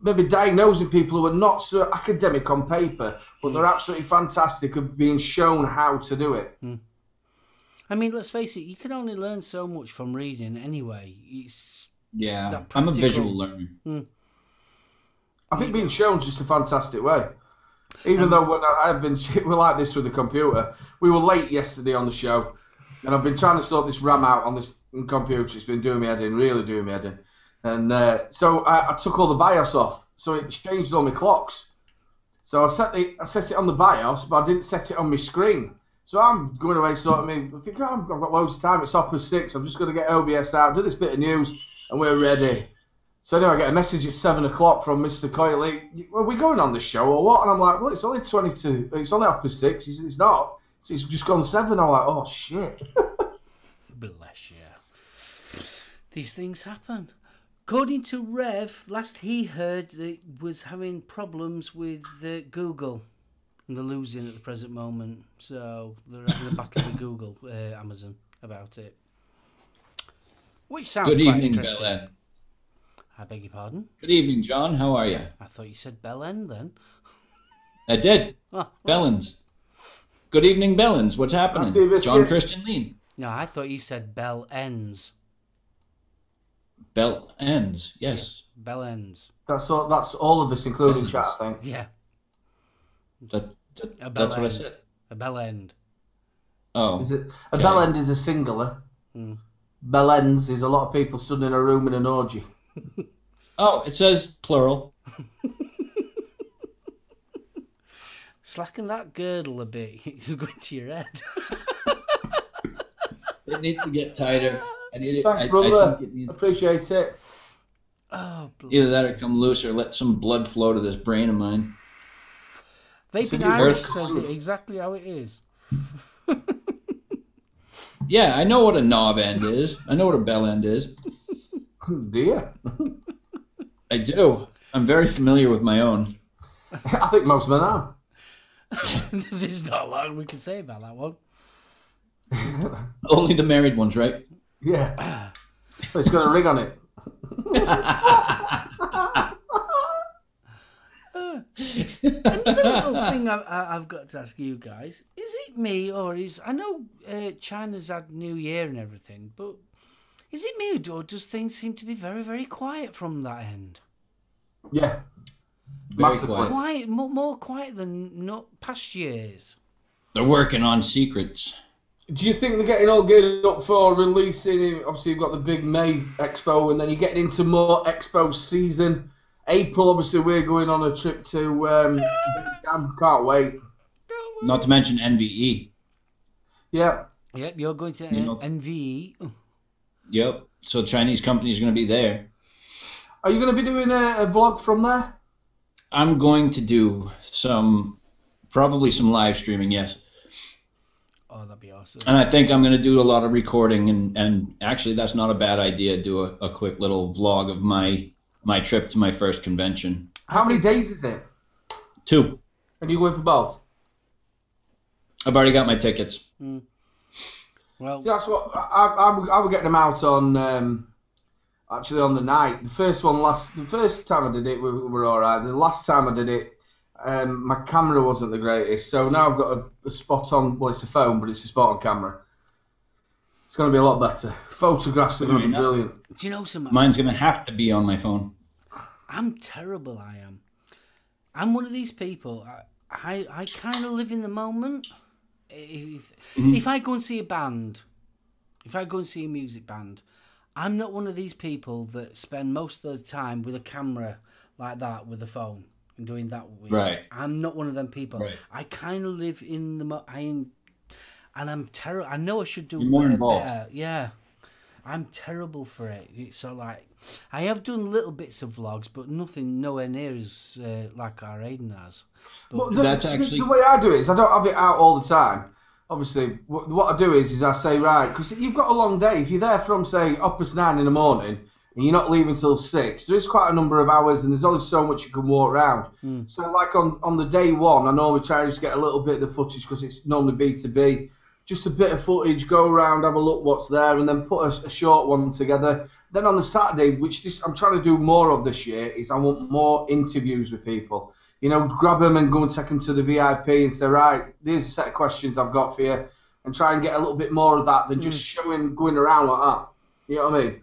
maybe diagnosing people who are not so academic on paper, but they're absolutely fantastic at being shown how to do it. I mean, let's face it, you can only learn so much from reading anyway. I'm a visual learner. I think being shown is just a fantastic way. Even though when we're like this with the computer. We were late yesterday on the show, and I've been trying to sort this RAM out on this computer. It's been doing me head in, really doing me head in. And so I took all the BIOS off, so it changed all my clocks. So I set it on the BIOS, but I didn't set it on my screen. So I'm going away, sort of me. I think I've got loads of time. It's 6:30. I'm just going to get OBS out, do this bit of news, and we're ready. So anyway, I get a message at 7 o'clock from Mr. Coyley. Are we going on the show or what? And I'm like, well, it's only 22. It's only 6:30. He said, it's not. So it's just gone 7. I'm like, oh shit. Bless you. These things happen. According to Rev, last he heard, it was having problems with Google. And they're losing at the present moment. So they're having a battle with Google, Amazon, about it. Which sounds Good quite evening, interesting. Bell End. I beg your pardon? Good evening, John. How are you? I thought you said Bell End then. I did. Bellens. Good evening, Bellens. What's happening? John Christian Lean. No, I thought you said Bell Ends. Bell Ends, yes. Yeah, Bell Ends. That's all of us, including chat, I think. Yeah. That's what I said. A bell end. Oh. Is it a bell end is a singular. Bell ends is a lot of people stood in a room in an orgy. Oh, it says plural. Slacken that girdle a bit. It's going to your head. It needs to get tighter. Thanks, brother. Appreciate it. Oh, either that or come loose or let some blood flow to this brain of mine. Vaping Irish says it exactly how it is. Yeah, I know what a knob end is. I know what a bell end is. Do you? I do. I'm very familiar with my own. I think most men are. There's not a lot we can say about that one. Only the married ones, right? Yeah. It's got a ring on it. Another little thing I've got to ask you guys, is it me or I know China's had New Year and everything, but is it me or does things seem to be very, very quiet from that end? Yeah. Very Massively. Quiet, more quiet than not past years. They're working on secrets. Do you think they're getting all geared up for releasing? Obviously, you've got the big May Expo, and then you're getting into more Expo season. April, obviously, we're going on a trip to can't wait. Not to mention NVE. Yeah. Yep, you're going to NVE. Yep. So Chinese companies are going to be there. Are you going to be doing a vlog from there? I'm going to do probably some live streaming, yes. Oh, that'd be awesome. And I think I'm going to do a lot of recording, and actually that's not a bad idea, do a quick little vlog of my trip to my first convention. How many days is it? 2. And you going for both? I've already got my tickets. Well, See, that's what I would get them out on. Actually, on the night. The first time I did it, we were all right. The last time I did it, my camera wasn't the greatest. So now I've got a spot on. Well, it's a phone, but it's a spot on camera. It's going to be a lot better. Photographs are going to be brilliant. do you know something? Mine's going to have to be on my phone. I'm terrible, I am. I'm one of these people, I kind of live in the moment. If I go and see a band, if I go and see a music band, I'm not one of these people that spend most of the time with a camera like that with a phone and doing that. Right. I'm not one of them people. Right. I kind of live in the and I'm terrible. I know I should do You're more involved. better. Yeah. I'm terrible for it. So like, I have done little bits of vlogs, but nothing nowhere near as like our Aiden has. But Well, That's actually- the way I do it is I don't have it out all the time. Obviously, what I do is I say, right, because you've got a long day. If you're there from, say, 9 in the morning and you're not leaving till 6, there is quite a number of hours and there's only so much you can walk around. So like on the day one, I normally try and just get a little bit of the footage because it's normally B2B. Just a bit of footage, go around, have a look what's there, and then put a short one together. Then on the Saturday, which I'm trying to do more of this year, is I want more interviews with people. You know, grab them and go and take them to the VIP and say, right, here's a set of questions I've got for you, and try and get a little bit more of that than just going around like that. You know what I mean?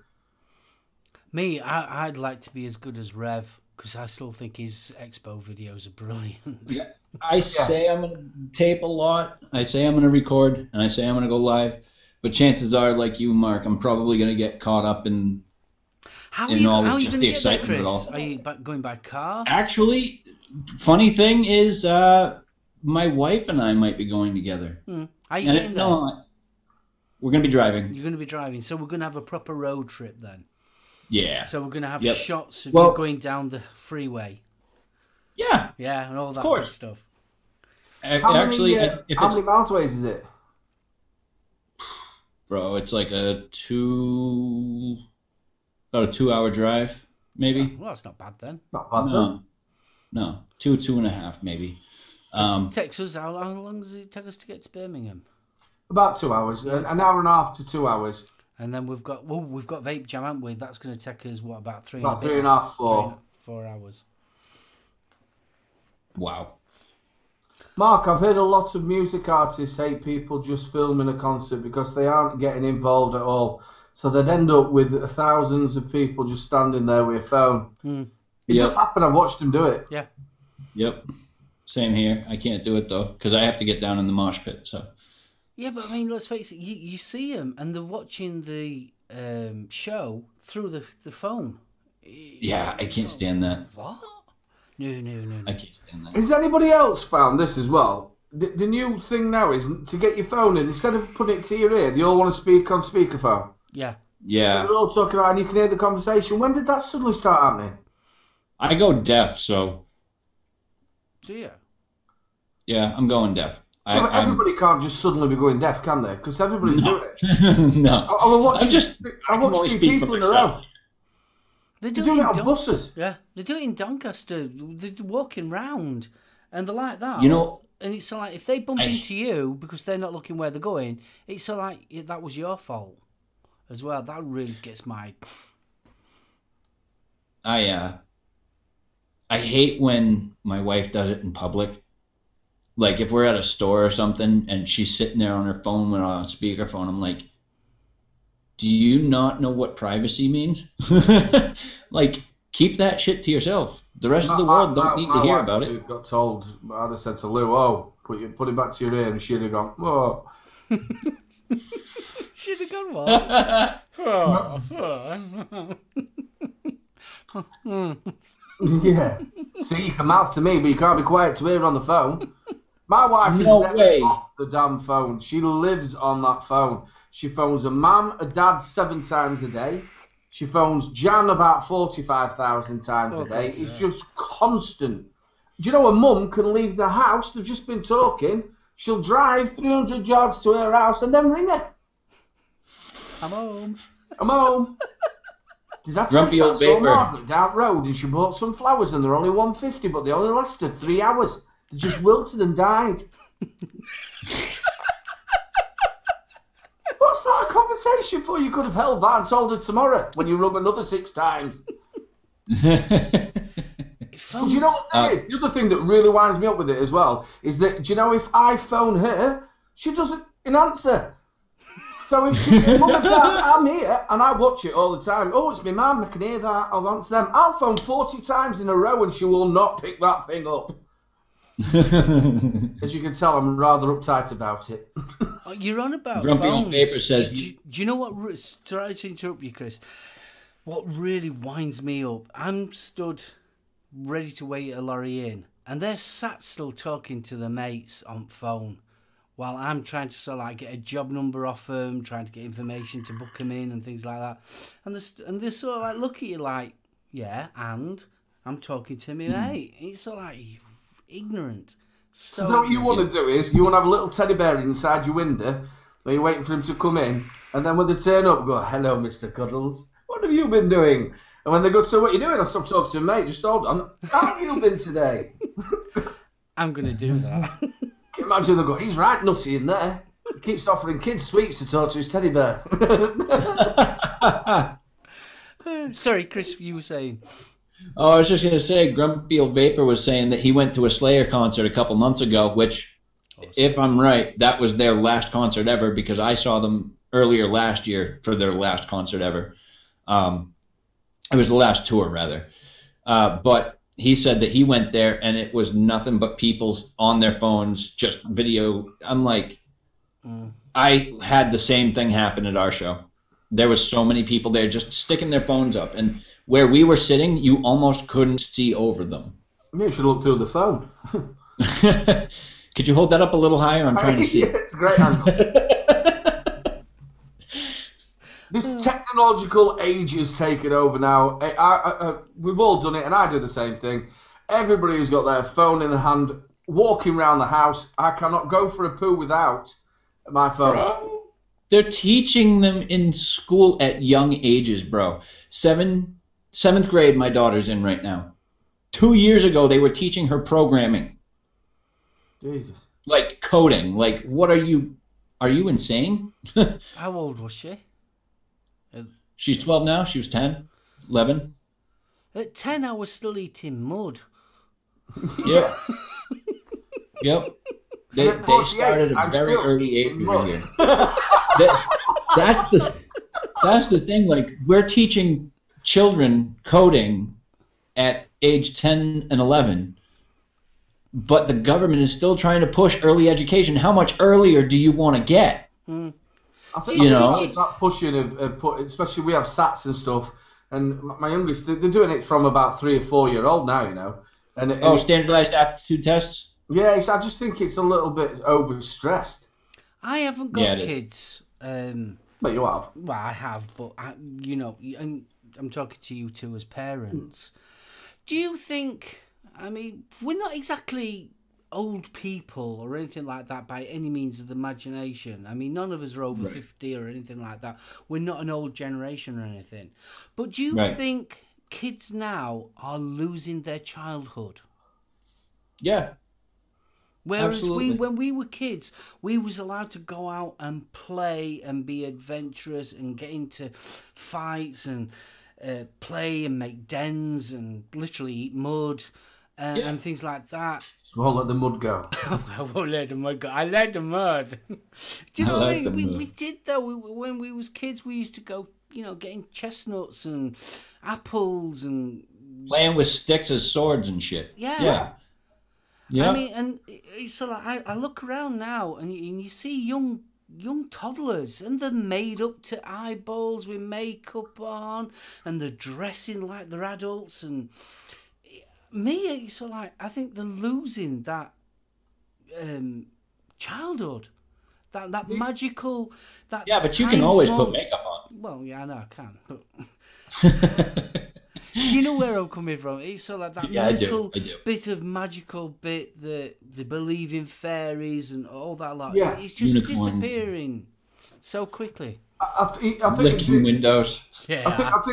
me, I'd like to be as good as Rev, because I still think his Expo videos are brilliant. Yeah. I say I'm going to tape a lot. I say I'm going to record, and I say I'm going to go live. But chances are, like you, Mark, I'm probably going to get caught up in How are you all going just to the get there, excitement of it Chris? all. Are you going by car? Actually, funny thing is, my wife and I might be going together. Are you getting there? No, we're going to be driving. You're going to be driving, so we're going to have a proper road trip then. Yeah. So we're going to have Yep. shots of Well- you going down the freeway. Yeah. Yeah, and all that course. good stuff. How Actually, many, if how it's, many miles away is it? bro, it's like about a 2-hour drive, maybe. Well, that's not bad then. Not bad, though. No, 2.5 maybe. It takes us, how long does it take us to get to Birmingham? About 2 hours. An hour and a half to 2 hours. And then we've got Vape Jam, haven't we? That's going to take us, what, about three About and a bit? 3.5, 4. 4 hours. Wow. Mark, I've heard a lot of music artists hate people just filming a concert because they aren't getting involved at all. So they'd end up with thousands of people just standing there with a phone. It Yep. just happened. I've watched them do it. Yeah. Yep. Same here. I can't do it, though, because I have to get down in the mosh pit, so... Yeah, but I mean, let's face it, you see them and they're watching the show through the phone. Yeah, I can't stand that. What? No. I can't stand that. Has anybody else found this as well? The new thing now is to get your phone in, instead of putting it to your ear, they all want to speak on speakerphone. Yeah. Yeah. They're all talking about, and you can hear the conversation. When did that suddenly start happening? I go deaf, so... Do you? Yeah, I'm going deaf. Yeah, but everybody can't just suddenly be going deaf, can they? Because everybody's doing it. No. I watch three people in a row. They're doing it on buses. Yeah, they do it in Doncaster. They're walking round, and they're like that. You know, and it's like if they bump into you because they're not looking where they're going, it's like that was your fault as well. That really gets my. I hate when my wife does it in public. Like if we're at a store or something and she's sitting there on her phone with on speakerphone, I'm like, do you not know what privacy means? Like, keep that shit to yourself. The rest of the world don't need to hear about it. Got told, I'd have said to Lou, "Oh, put it back to your ear," and she'd have gone, "Oh." She'd have gone what? Yeah. See, you can mouth to me, but you can't be quiet to hear on the phone. My wife is never off the damn phone. She lives on that phone. She phones her mum, her dad 7 times a day. She phones Jan about 45,000 times a day. It's just constant. Do you know a mum can leave the house? They've just been talking. She'll drive 300 yards to her house and then ring her. I'm home. I'm home. Did I tell you that? Saw Margaret down the road and she bought some flowers and they're only $150, but they only lasted 3 hours. They just wilted and died. What's that a conversation for? You could have held that and told her tomorrow when you rub another 6 times. But do you know what there is? The other thing that really winds me up with it as well is that, do you know, if I phone her, she doesn't answer. So if she, Mum and Dad, I'm here and I watch it all the time. Oh, it's my mum, I can hear that, I'll answer them. I'll phone 40 times in a row and she will not pick that thing up. As you can tell, I'm rather uptight about it. You're on about Grumpy phones. Old Paper says... Do you know what... Sorry to interrupt you, Chris. What really winds me up, I'm stood ready to wait a lorry in, and they're sat still talking to their mates on phone while I'm trying to sort of like get a job number off them, trying to get information to book them in and things like that. And they sort of like look at you like, yeah, and I'm talking to me mate. It's sort of like... ignorant. So what you want to do is you want to have a little teddy bear inside your window where you're waiting for him to come in, and then when they turn up, go, "Hello, Mr. Cuddles. What have you been doing?" And when they go, "So what are you doing?" I stop talking to him, "Mate, just hold on. How have you been today?" I'm going to do that. Can you imagine they go, "He's right nutty in there. He keeps offering kids sweets to talk to his teddy bear." Sorry, Chris, you were saying. Oh, I was just going to say, Grumpy Old Vapor was saying that he went to a Slayer concert a couple months ago, which, if I'm right, that was their last concert ever because I saw them earlier last year for their last concert ever. It was the last tour, rather. But he said that he went there and it was nothing but people on their phones, just video. I'm like, I had the same thing happen at our show. There was so many people there just sticking their phones up. And where we were sitting, you almost couldn't see over them. Maybe you should look through the phone. Could you hold that up a little higher? I'm trying to see. Yeah, it's a great angle. This technological age is taken over now. We've all done it, and I do the same thing. Everybody's got their phone in the hand, walking around the house. I cannot go for a poo without my phone. Bro. They're teaching them in school at young ages, bro. Seventh grade my daughter's in right now. 2 years ago, they were teaching her programming. Jesus. Like coding. Like, what are you insane? How old was she? She's 12 now. She was 10, 11. At 10, I was still eating mud. Yep. Yep. They started at a very early age over here. That's the thing. Like, we're teaching children coding at age 10 and 11, but the government is still trying to push early education. How much earlier do you want to get? I think that pushing especially we have SATs and stuff, and my youngest, they're doing it from about 3 or 4 year old now, you know. And standardized aptitude tests? Yeah, I just think it's a little bit overstressed. I haven't got kids. But you have. Well, I have, but and I'm talking to you two as parents. Do you think? I mean, we're not exactly old people or anything like that by any means of the imagination. I mean, none of us are over 50 or anything like that. We're not an old generation or anything. But do you think kids now are losing their childhood? Yeah. Whereas when we were kids, we was allowed to go out and play and be adventurous and get into fights and play and make dens and literally eat mud and things like that. Won't let the mud go. I won't let the mud go. I like the mud. Do you know what I mean? We did though. When we was kids, we used to go, getting chestnuts and apples and playing with sticks as swords and shit. Yeah. I mean, and so I look around now and you see young toddlers and they're made up to eyeballs with makeup on and they're dressing like they're adults, and me, it's like I think they're losing that childhood, that magical. But you can always put makeup on. Well, yeah, I know I can, but. You know where I'm coming from. It's sort of like that little bit of magical bit that they believe in fairies and all that lot. Yeah. It's just disappearing so quickly. I think licking windows. Yeah. I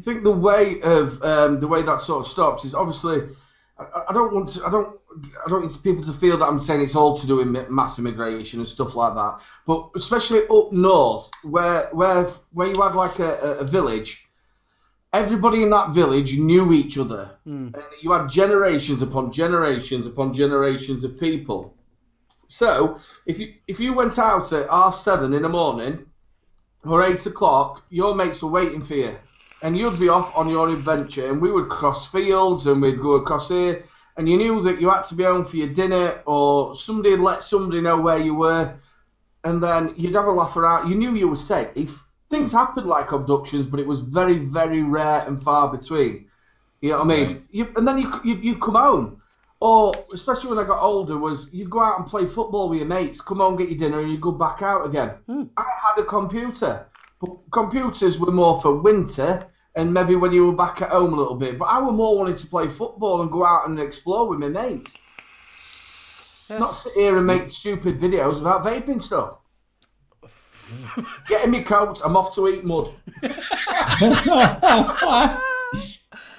think the way of the way that sort of stops is obviously. I don't want people to feel that I'm saying it's all to do with mass immigration and stuff like that. But especially up north, where you had like a village. Everybody in that village knew each other. And you had generations upon generations upon generations of people. So if you went out at 7:30 in the morning or 8 o'clock, your mates were waiting for you. And you'd be off on your adventure, and we would cross fields and we'd go across here, and you knew that you had to be home for your dinner, or somebody would let somebody know where you were, and then you'd have a laugh around. You knew you were safe. Things happened like abductions, but it was very, very rare and far between. You know what I mean? And then you come home. Or, especially when I got older, was you'd go out and play football with your mates, come home, get your dinner, and you'd go back out again. I had a computer. But computers were more for winter and maybe when you were back at home a little bit. But I were more wanting to play football and go out and explore with my mates. Yeah. Not sit here and make stupid videos about vaping stuff. Get in my coat, I'm off to eat mud.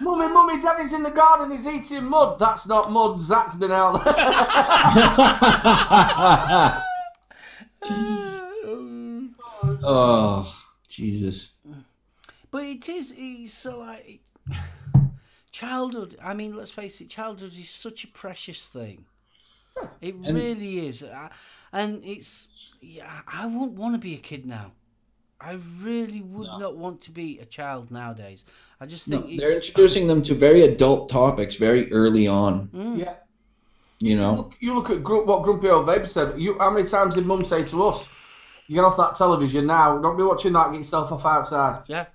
Mummy, Daddy's in the garden, he's eating mud. That's not mud, Zach's been out there. Oh, Jesus. But it's so like... Childhood, I mean, let's face it, childhood is such a precious thing. It really is. And it's... Yeah, I wouldn't want to be a kid now. I really would not want to be a child nowadays. I just think they're introducing them to very adult topics very early on. Yeah. You know? You look at what Grumpy Old Baby said. How many times did Mum say to us, you get off that television now, don't be watching that, get yourself off outside. Yeah.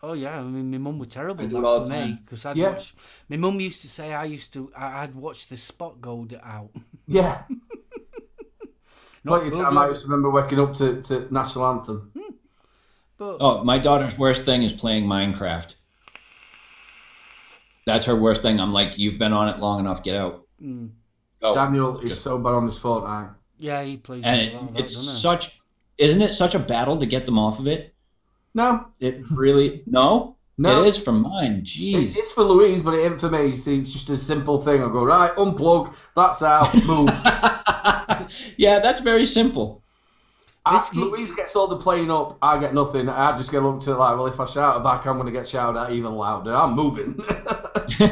Oh, yeah. I mean, my mum was terrible at that for me. Because I'd watch... My mum used to say I'd watch the spot go out. Yeah. Plenty of time I used to remember waking up to National Anthem. But, my daughter's worst thing is playing Minecraft. That's her worst thing. I'm like, you've been on it long enough, get out. Go. Daniel is so bad on this Fortnite. Yeah, he plays and a lot of that, isn't it such a battle to get them off of it? No. It really, no? It is for mine, jeez. It's for Louise, but it ain't for me. See, it's just a simple thing. I'll go, right, unplug, that's out, move. Yeah, that's very simple. Louise gets all the playing up, I get nothing. I just get looked at like, well, if I shout her back, I'm going to get shouted at even louder. I'm moving. He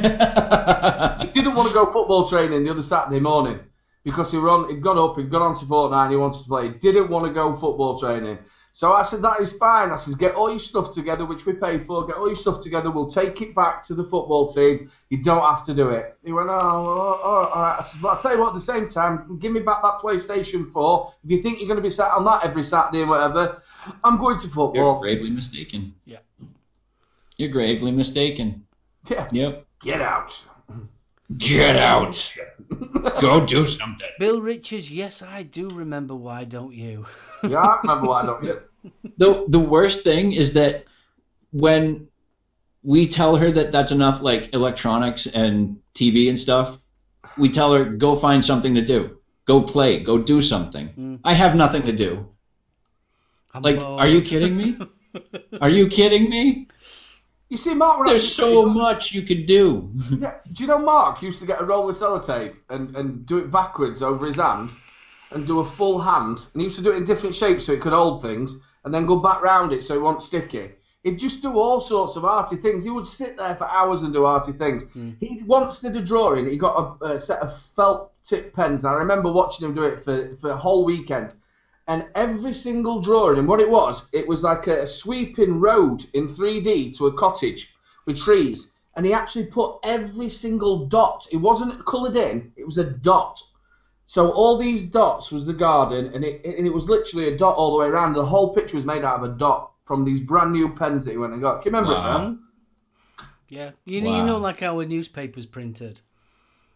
didn't want to go football training the other Saturday morning because he'd got up, he'd gone on to Fortnite and he wanted to play. He didn't want to go football training. So I said, that is fine. I said, get all your stuff together, which we pay for. Get all your stuff together. We'll take it back to the football team. You don't have to do it. He went, all right. I said, well, I'll tell you what, at the same time, give me back that PlayStation 4. If you think you're going to be sat on that every Saturday or whatever, I'm going to football. You're gravely mistaken. Yeah. You're gravely mistaken. Yeah. Yep. Get out. Get out. Go do something. Bill Richards, yes, I do remember. Why don't you? Yeah, I remember why don't you? The worst thing is that when we tell her that that's enough, like electronics and TV and stuff, we tell her, go find something to do. Go play. Go do something. I have nothing to do. Like, are you kidding me? Are you kidding me? You see, Mark... There's so much you could do. Yeah. Do you know Mark used to get a roll of sellotape and do it backwards over his hand and do a full hand? And he used to do it in different shapes so it could hold things and then go back round it so it wasn't sticky. He'd just do all sorts of arty things. He would sit there for hours and do arty things. He once did a drawing. He got a set of felt tip pens. I remember watching him do it for a whole weekend. And every single drawing, and what it was like a sweeping road in 3D to a cottage with trees. And he actually put every single dot. It wasn't coloured in. It was a dot. So all these dots was the garden, and it was literally a dot all the way around. The whole picture was made out of a dot from these brand new pens that he went and got. Can you remember it, Brad? Yeah. You know, like our newspapers printed.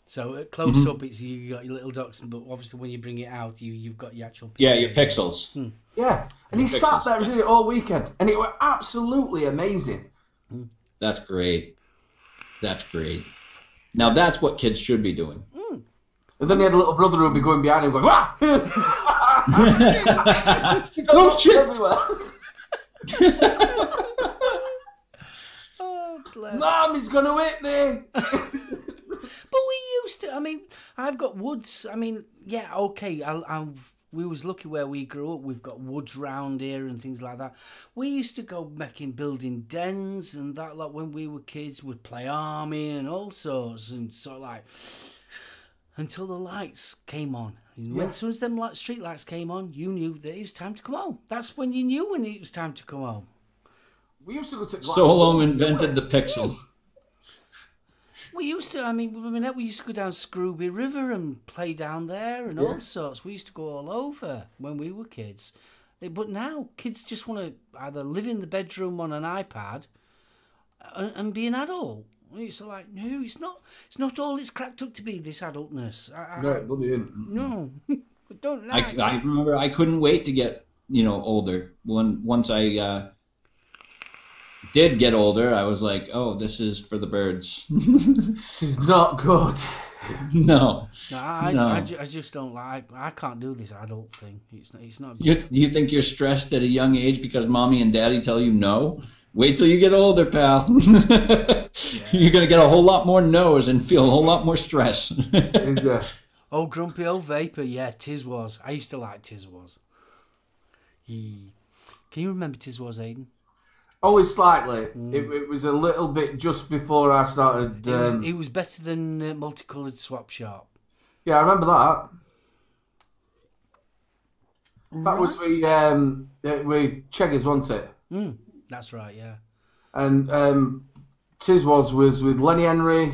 So at close up, it's you got your little dots, but obviously when you bring it out, you've got your actual picture. Yeah, your pixels. Yeah, and he sat there and did it all weekend, and it was absolutely amazing. That's great. That's great. Now that's what kids should be doing. And then he had a little brother who would be going behind him going, wah! Oh, shit! Everywhere. Oh, bless. Mom, he's going to hit me! But we used to, I mean, I've got woods. I mean, yeah, okay. We was lucky where we grew up. We've got woods round here and things like that. We used to go building dens and that. Like when we were kids, we'd play army and all sorts. And sort of like, until the lights came on. And as soon as them street lights came on, you knew that it was time to come home. That's when you knew when it was time to come home. We used to go to Solo invented the pixel. We used to, we used to go down Scrooby River and play down there and all sorts. We used to go all over when we were kids. But now, kids just want to either live in the bedroom on an iPad and be an adult. It's like, no, it's not all it's cracked up to be, this adultness. No, bloody isn't. No, I don't like I remember I couldn't wait to get, older. Once I did get older, I was like, oh, this is for the birds. This is not good. No. I just don't like. I can't do this adult thing. It's not good. You think you're stressed at a young age because mommy and daddy tell you no? Wait till you get older, pal. You're going to get a whole lot more no's and feel a whole lot more stress. Yeah. Oh, grumpy old vapor. Yeah, Tiswas. I used to like Tiswas. Can you remember Tiswas, Aidan? Only slightly. It was a little bit just before I started. It was better than Multicoloured Swap Shop. Yeah, I remember that. That was with Cheggers, wasn't it? That's right, yeah. And Tiswas was with Lenny Henry,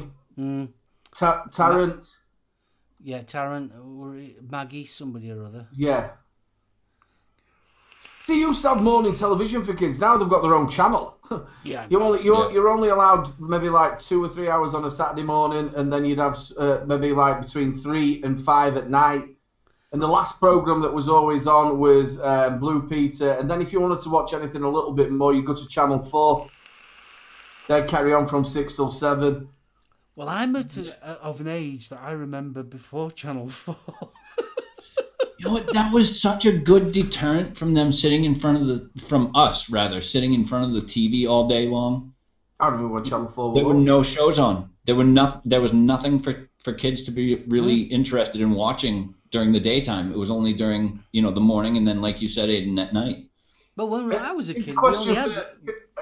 Tarrant. Yeah, Tarrant, or Maggie, somebody or other. Yeah. See, you used to have morning television for kids. Now they've got their own channel. Yeah. You're only allowed maybe like 2 or 3 hours on a Saturday morning, and then you'd have maybe like between 3 and 5 at night. And the last program that was always on was Blue Peter. And then if you wanted to watch anything a little bit more, you go to Channel 4. They'd carry on from 6 till 7. Well, I'm of an age that I remember before Channel 4. You know what? That was such a good deterrent from them sitting in front of from us sitting in front of the TV all day long. I don't remember what Channel 4 was. There were no shows on. There was nothing for kids to be really interested in watching during the daytime. It was only during the morning, and then, like you said, Aidan, at night. But when I was a kid,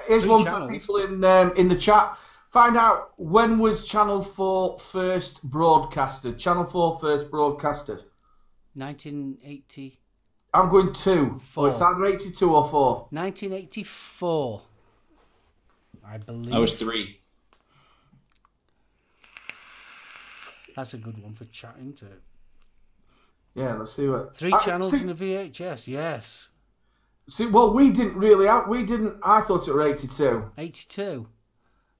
here's one for people in the chat. Find out, when was Channel 4 first broadcasted? Channel 4 first broadcasted. 1980. I'm going 2. Oh, it's either 82 or 4. 1984. I believe. I was 3. That's a good one for chatting to. Yeah, let's see what. 3 channels in a VHS, yes. See, well, we didn't. I thought it was 82. 82.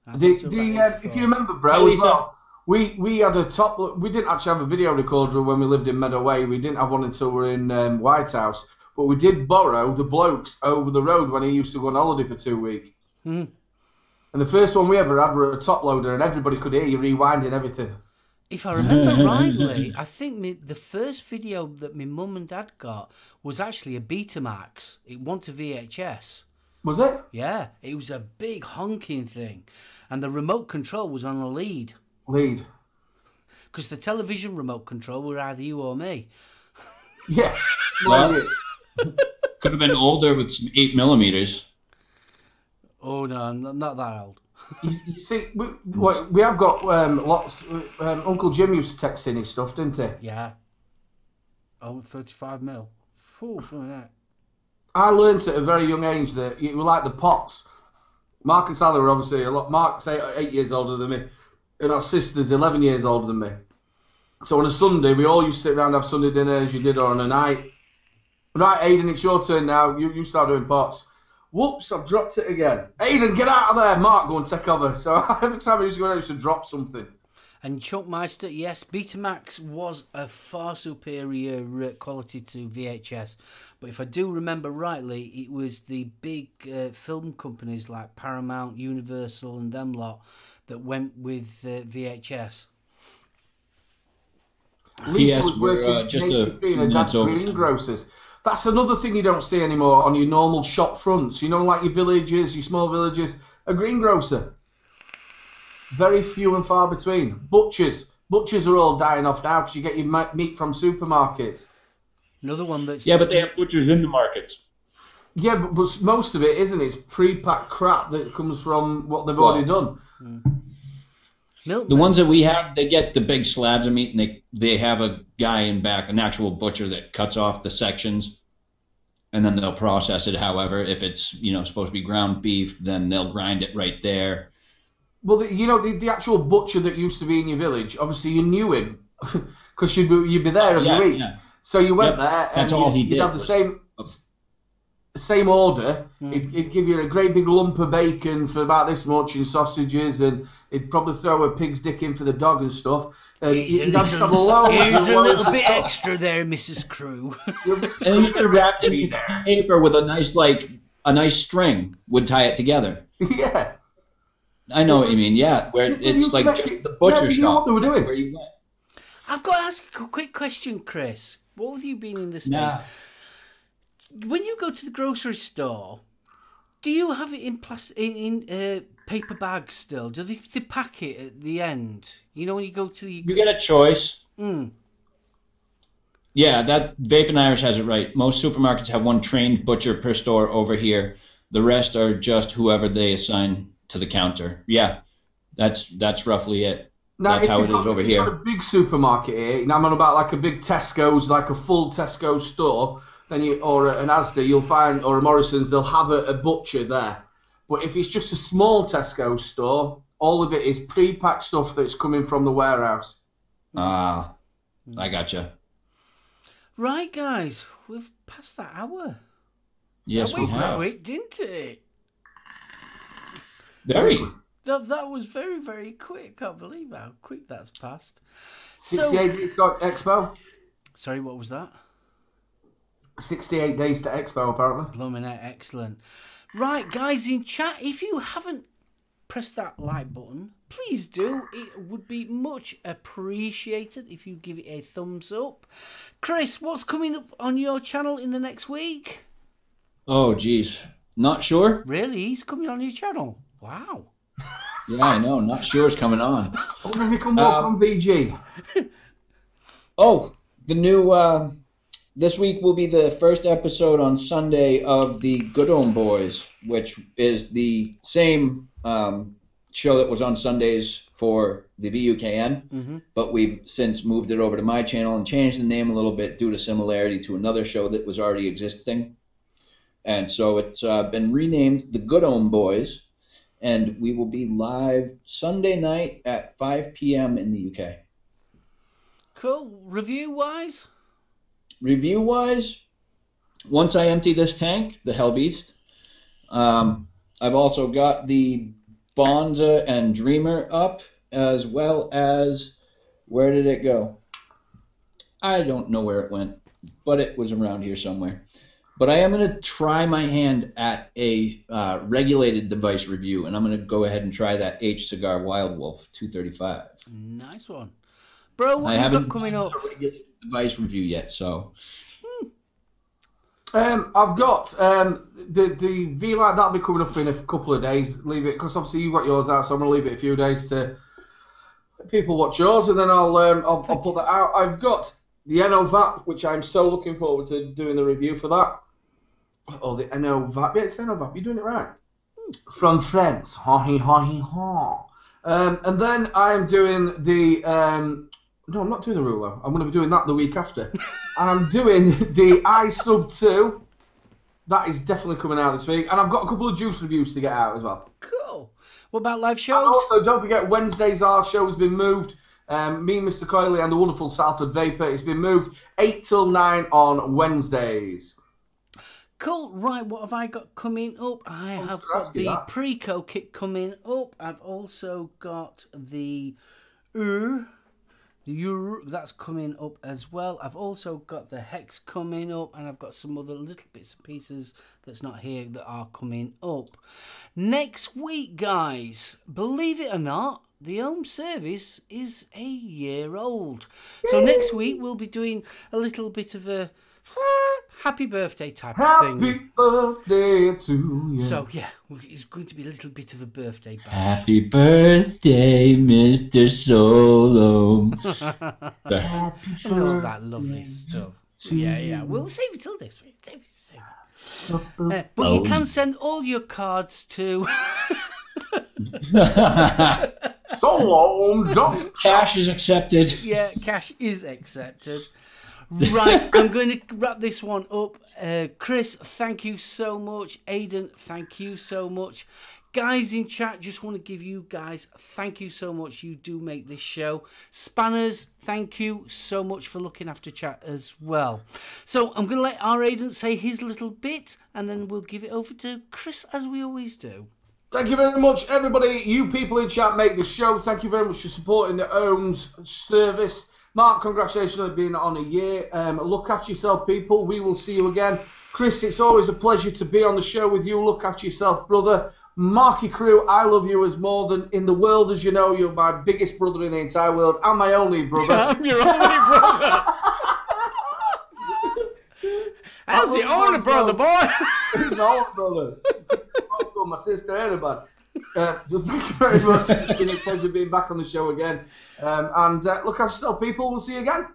If you remember, bro, as well, we had a top. We didn't actually have a video recorder when we lived in Meadow Way. We didn't have one until we were in White House. But we did borrow the bloke's over the road when he used to go on holiday for 2 weeks. And the first one we ever had were a top loader, and everybody could hear you rewinding everything. If I remember rightly, I think the first video that my mum and dad got was actually a Betamax. It went to VHS. Was it? Yeah, it was a big honking thing. And the remote control was on a lead. Lead. Because the television remote control were either you or me. Yeah. Well, could have been older with some 8mm. Oh, no, not that old. You see, we have got lots. Uncle Jim used to text in his stuff, didn't he? Yeah. Oh, 35mm. Ooh, look at that. I learned at a very young age that you were like the Pots. Mark and Sally were obviously a lot. Mark's 8 years older than me, and our sister's 11 years older than me. So on a Sunday, we all used to sit around and have Sunday dinner as you did on a night. Right, Aidan, it's your turn now. You start doing pots. Whoops, I've dropped it again. Aidan, get out of there. Mark, go and take over. So every time I used to go out, I used to drop something. And Chuckmeister, yes, Betamax was a far superior quality to VHS. But if I do remember rightly, it was the big film companies like Paramount, Universal and them lot that went with VHS. Lisa was working in 83 in her dad's greengrocers. That's another thing you don't see anymore on your normal shop fronts. You know, like your villages, your small villages. A greengrocer. Very few and far between. Butchers. Butchers are all dying off now because you get your meat from supermarkets. Another one that's... Yeah, but they have butchers in the markets. Yeah, but most of it, isn't it? It's pre-packed crap that comes from what they've already done. The ones that we have, they get the big slabs of meat, and they have a guy in back, an actual butcher that cuts off the sections, and then they'll process it. However, if it's supposed to be ground beef, then they'll grind it right there. Well, the actual butcher that used to be in your village, obviously you knew him because you'd be there every week. Yeah. So you went there and you'd have the same order. He'd give you a great big lump of bacon for about this much and sausages, and he'd probably throw a pig's dick in for the dog and stuff. And you'd have to have here's a little bit extra there, Mrs. Crew. And you could wrap it in paper with a nice string would tie it together. Yeah. I know what you mean, yeah. Where it's like just the butcher shop. What they were doing. Where you went. I've got to ask a quick question, Chris. What have you been in the States? When you go to the grocery store, do you have it in paper bags still? Do they pack it at the end? You know when you go to the... You get a choice. Yeah, that Vaping Irish has it right. Most supermarkets have one trained butcher per store over here. The rest are just whoever they assign to the counter. Yeah, that's roughly it. Now, that's how it is over here. If you've got a big supermarket here, and I'm on about like a big Tesco's, like a full Tesco's store, then or an Asda, you'll find, or a Morrison's, they'll have a butcher there. But if it's just a small Tesco's store, all of it is pre-packed stuff that's coming from the warehouse. I gotcha. Right, guys, we've passed that hour. Yes, we have. Quick, didn't it? Very. That was very, very quick. Can't believe how quick that's passed. 68 days to Expo. Sorry, what was that? 68 days to Expo, apparently. Blooming out, excellent. Right, guys in chat, if you haven't pressed that like button, please do. It would be much appreciated if you give it a thumbs up. Chris, what's coming up on your channel in the next week? Oh, geez. Not sure. Really? He's coming on your channel? Wow. Yeah, I know. Not sure is coming on. What have you come up on VG? The new... This week will be the first episode on Sunday of the Good Home Boys, which is the same show that was on Sundays for the VUKN, but we've since moved it over to my channel and changed the name a little bit due to similarity to another show that was already existing. And so it's been renamed the Good Home Boys, and we will be live Sunday night at 5 p.m. in the UK. Cool. Review-wise? Review-wise, once I empty this tank, the Hellbeast, I've also got the Bonza and Dreamer up, as well as, where did it go? I don't know where it went, but it was around here somewhere. But I am going to try my hand at a regulated device review, and I'm going to go ahead and try that H Cigar Wild Wolf 235. Nice one. Bro, what I have you haven't got coming up? done a regular device review yet, so. I've got the V-Lite, that'll be coming up in a couple of days. Leave it, because obviously you got yours out, so I'm going to leave it a few days to let people watch yours, and then I'll put that out. I've got the Enovap, which I'm so looking forward to doing the review for that. Oh, the Enovap. Yeah, it's Enovap. You're doing it right. From France. Ha he ha he ha. And then I'm doing the no, I'm not doing the ruler. I'm going to be doing that the week after. I'm doing the iSub 2. That is definitely coming out this week. And I've got a couple of juice reviews to get out as well. Cool. What about live shows? And also, don't forget, Wednesdays, our show has been moved. Me, Mr. Coyley, and the wonderful Salford Vapor. It's been moved 8 till 9 on Wednesdays. Cool. Right, what have I got coming up? I have got the Preco kit coming up. I've also got the that's coming up as well. I've also got the Hex coming up, and I've got some other little bits and pieces that's not here that are coming up. Next week, guys, believe it or not, the home service is a year old. So next week we'll be doing a little bit of a happy birthday type of thing. Happy birthday to you. So yeah, it's going to be a little bit of a birthday bash. Happy birthday, Mr. Solo. And all that lovely stuff. Yeah. We'll save it till this week. Save it. But you can send all your cards to Solo. Cash is accepted. Yeah, cash is accepted. Right, I'm going to wrap this one up. Chris, thank you so much. Aidan, thank you so much. Guys in chat, just want to give you guys thank you so much. You do make this show. Spanners, thank you so much for looking after chat as well. So I'm going to let our Aidan say his little bit, and then we'll give it over to Chris as we always do. Thank you very much, everybody. You people in chat make the show. Thank you very much for supporting the OHMS service. Mark, congratulations on being on a year. Look after yourself, people. We will see you again. Chris, it's always a pleasure to be on the show with you. Look after yourself, brother. Marky Crew, I love you as more than in the world, as you know. You're my biggest brother in the entire world. And my only brother. I'm your only brother. How's your only brother, boy? He's my only brother. My sister, everybody. Thank you very much. It's been a pleasure being back on the show again. And look after yourself, people. We'll see you again.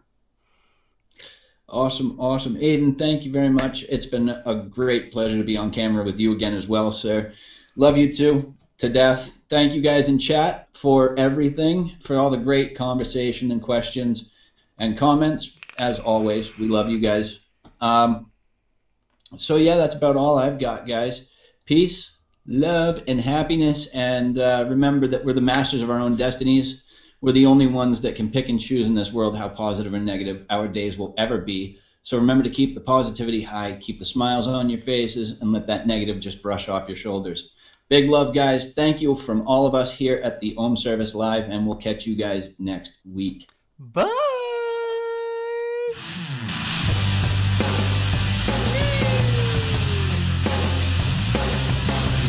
Awesome. Aidan, thank you very much. It's been a great pleasure to be on camera with you again as well, sir. Love you too, to death. Thank you guys in chat for everything, for all the great conversation and questions and comments. As always, we love you guys. So yeah, that's about all I've got, guys. Peace, love, and happiness. And remember that we're the masters of our own destinies. We're the only ones that can pick and choose in this world how positive or negative our days will ever be. So remember to keep the positivity high, keep the smiles on your faces, and let that negative just brush off your shoulders. Big love, guys. Thank you from all of us here at the OHM Service Live, and we'll catch you guys next week. Bye.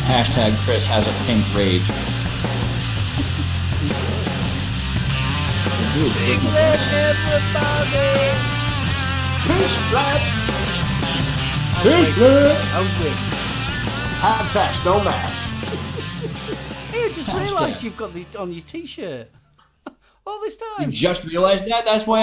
Hashtag Chris has a pink rage. Big love, everybody. Peace, lad. Peace, lad. How's this? Hard tash, no mash. Hey, I just realised you've got the on your t-shirt all this time. You just realised that? That's why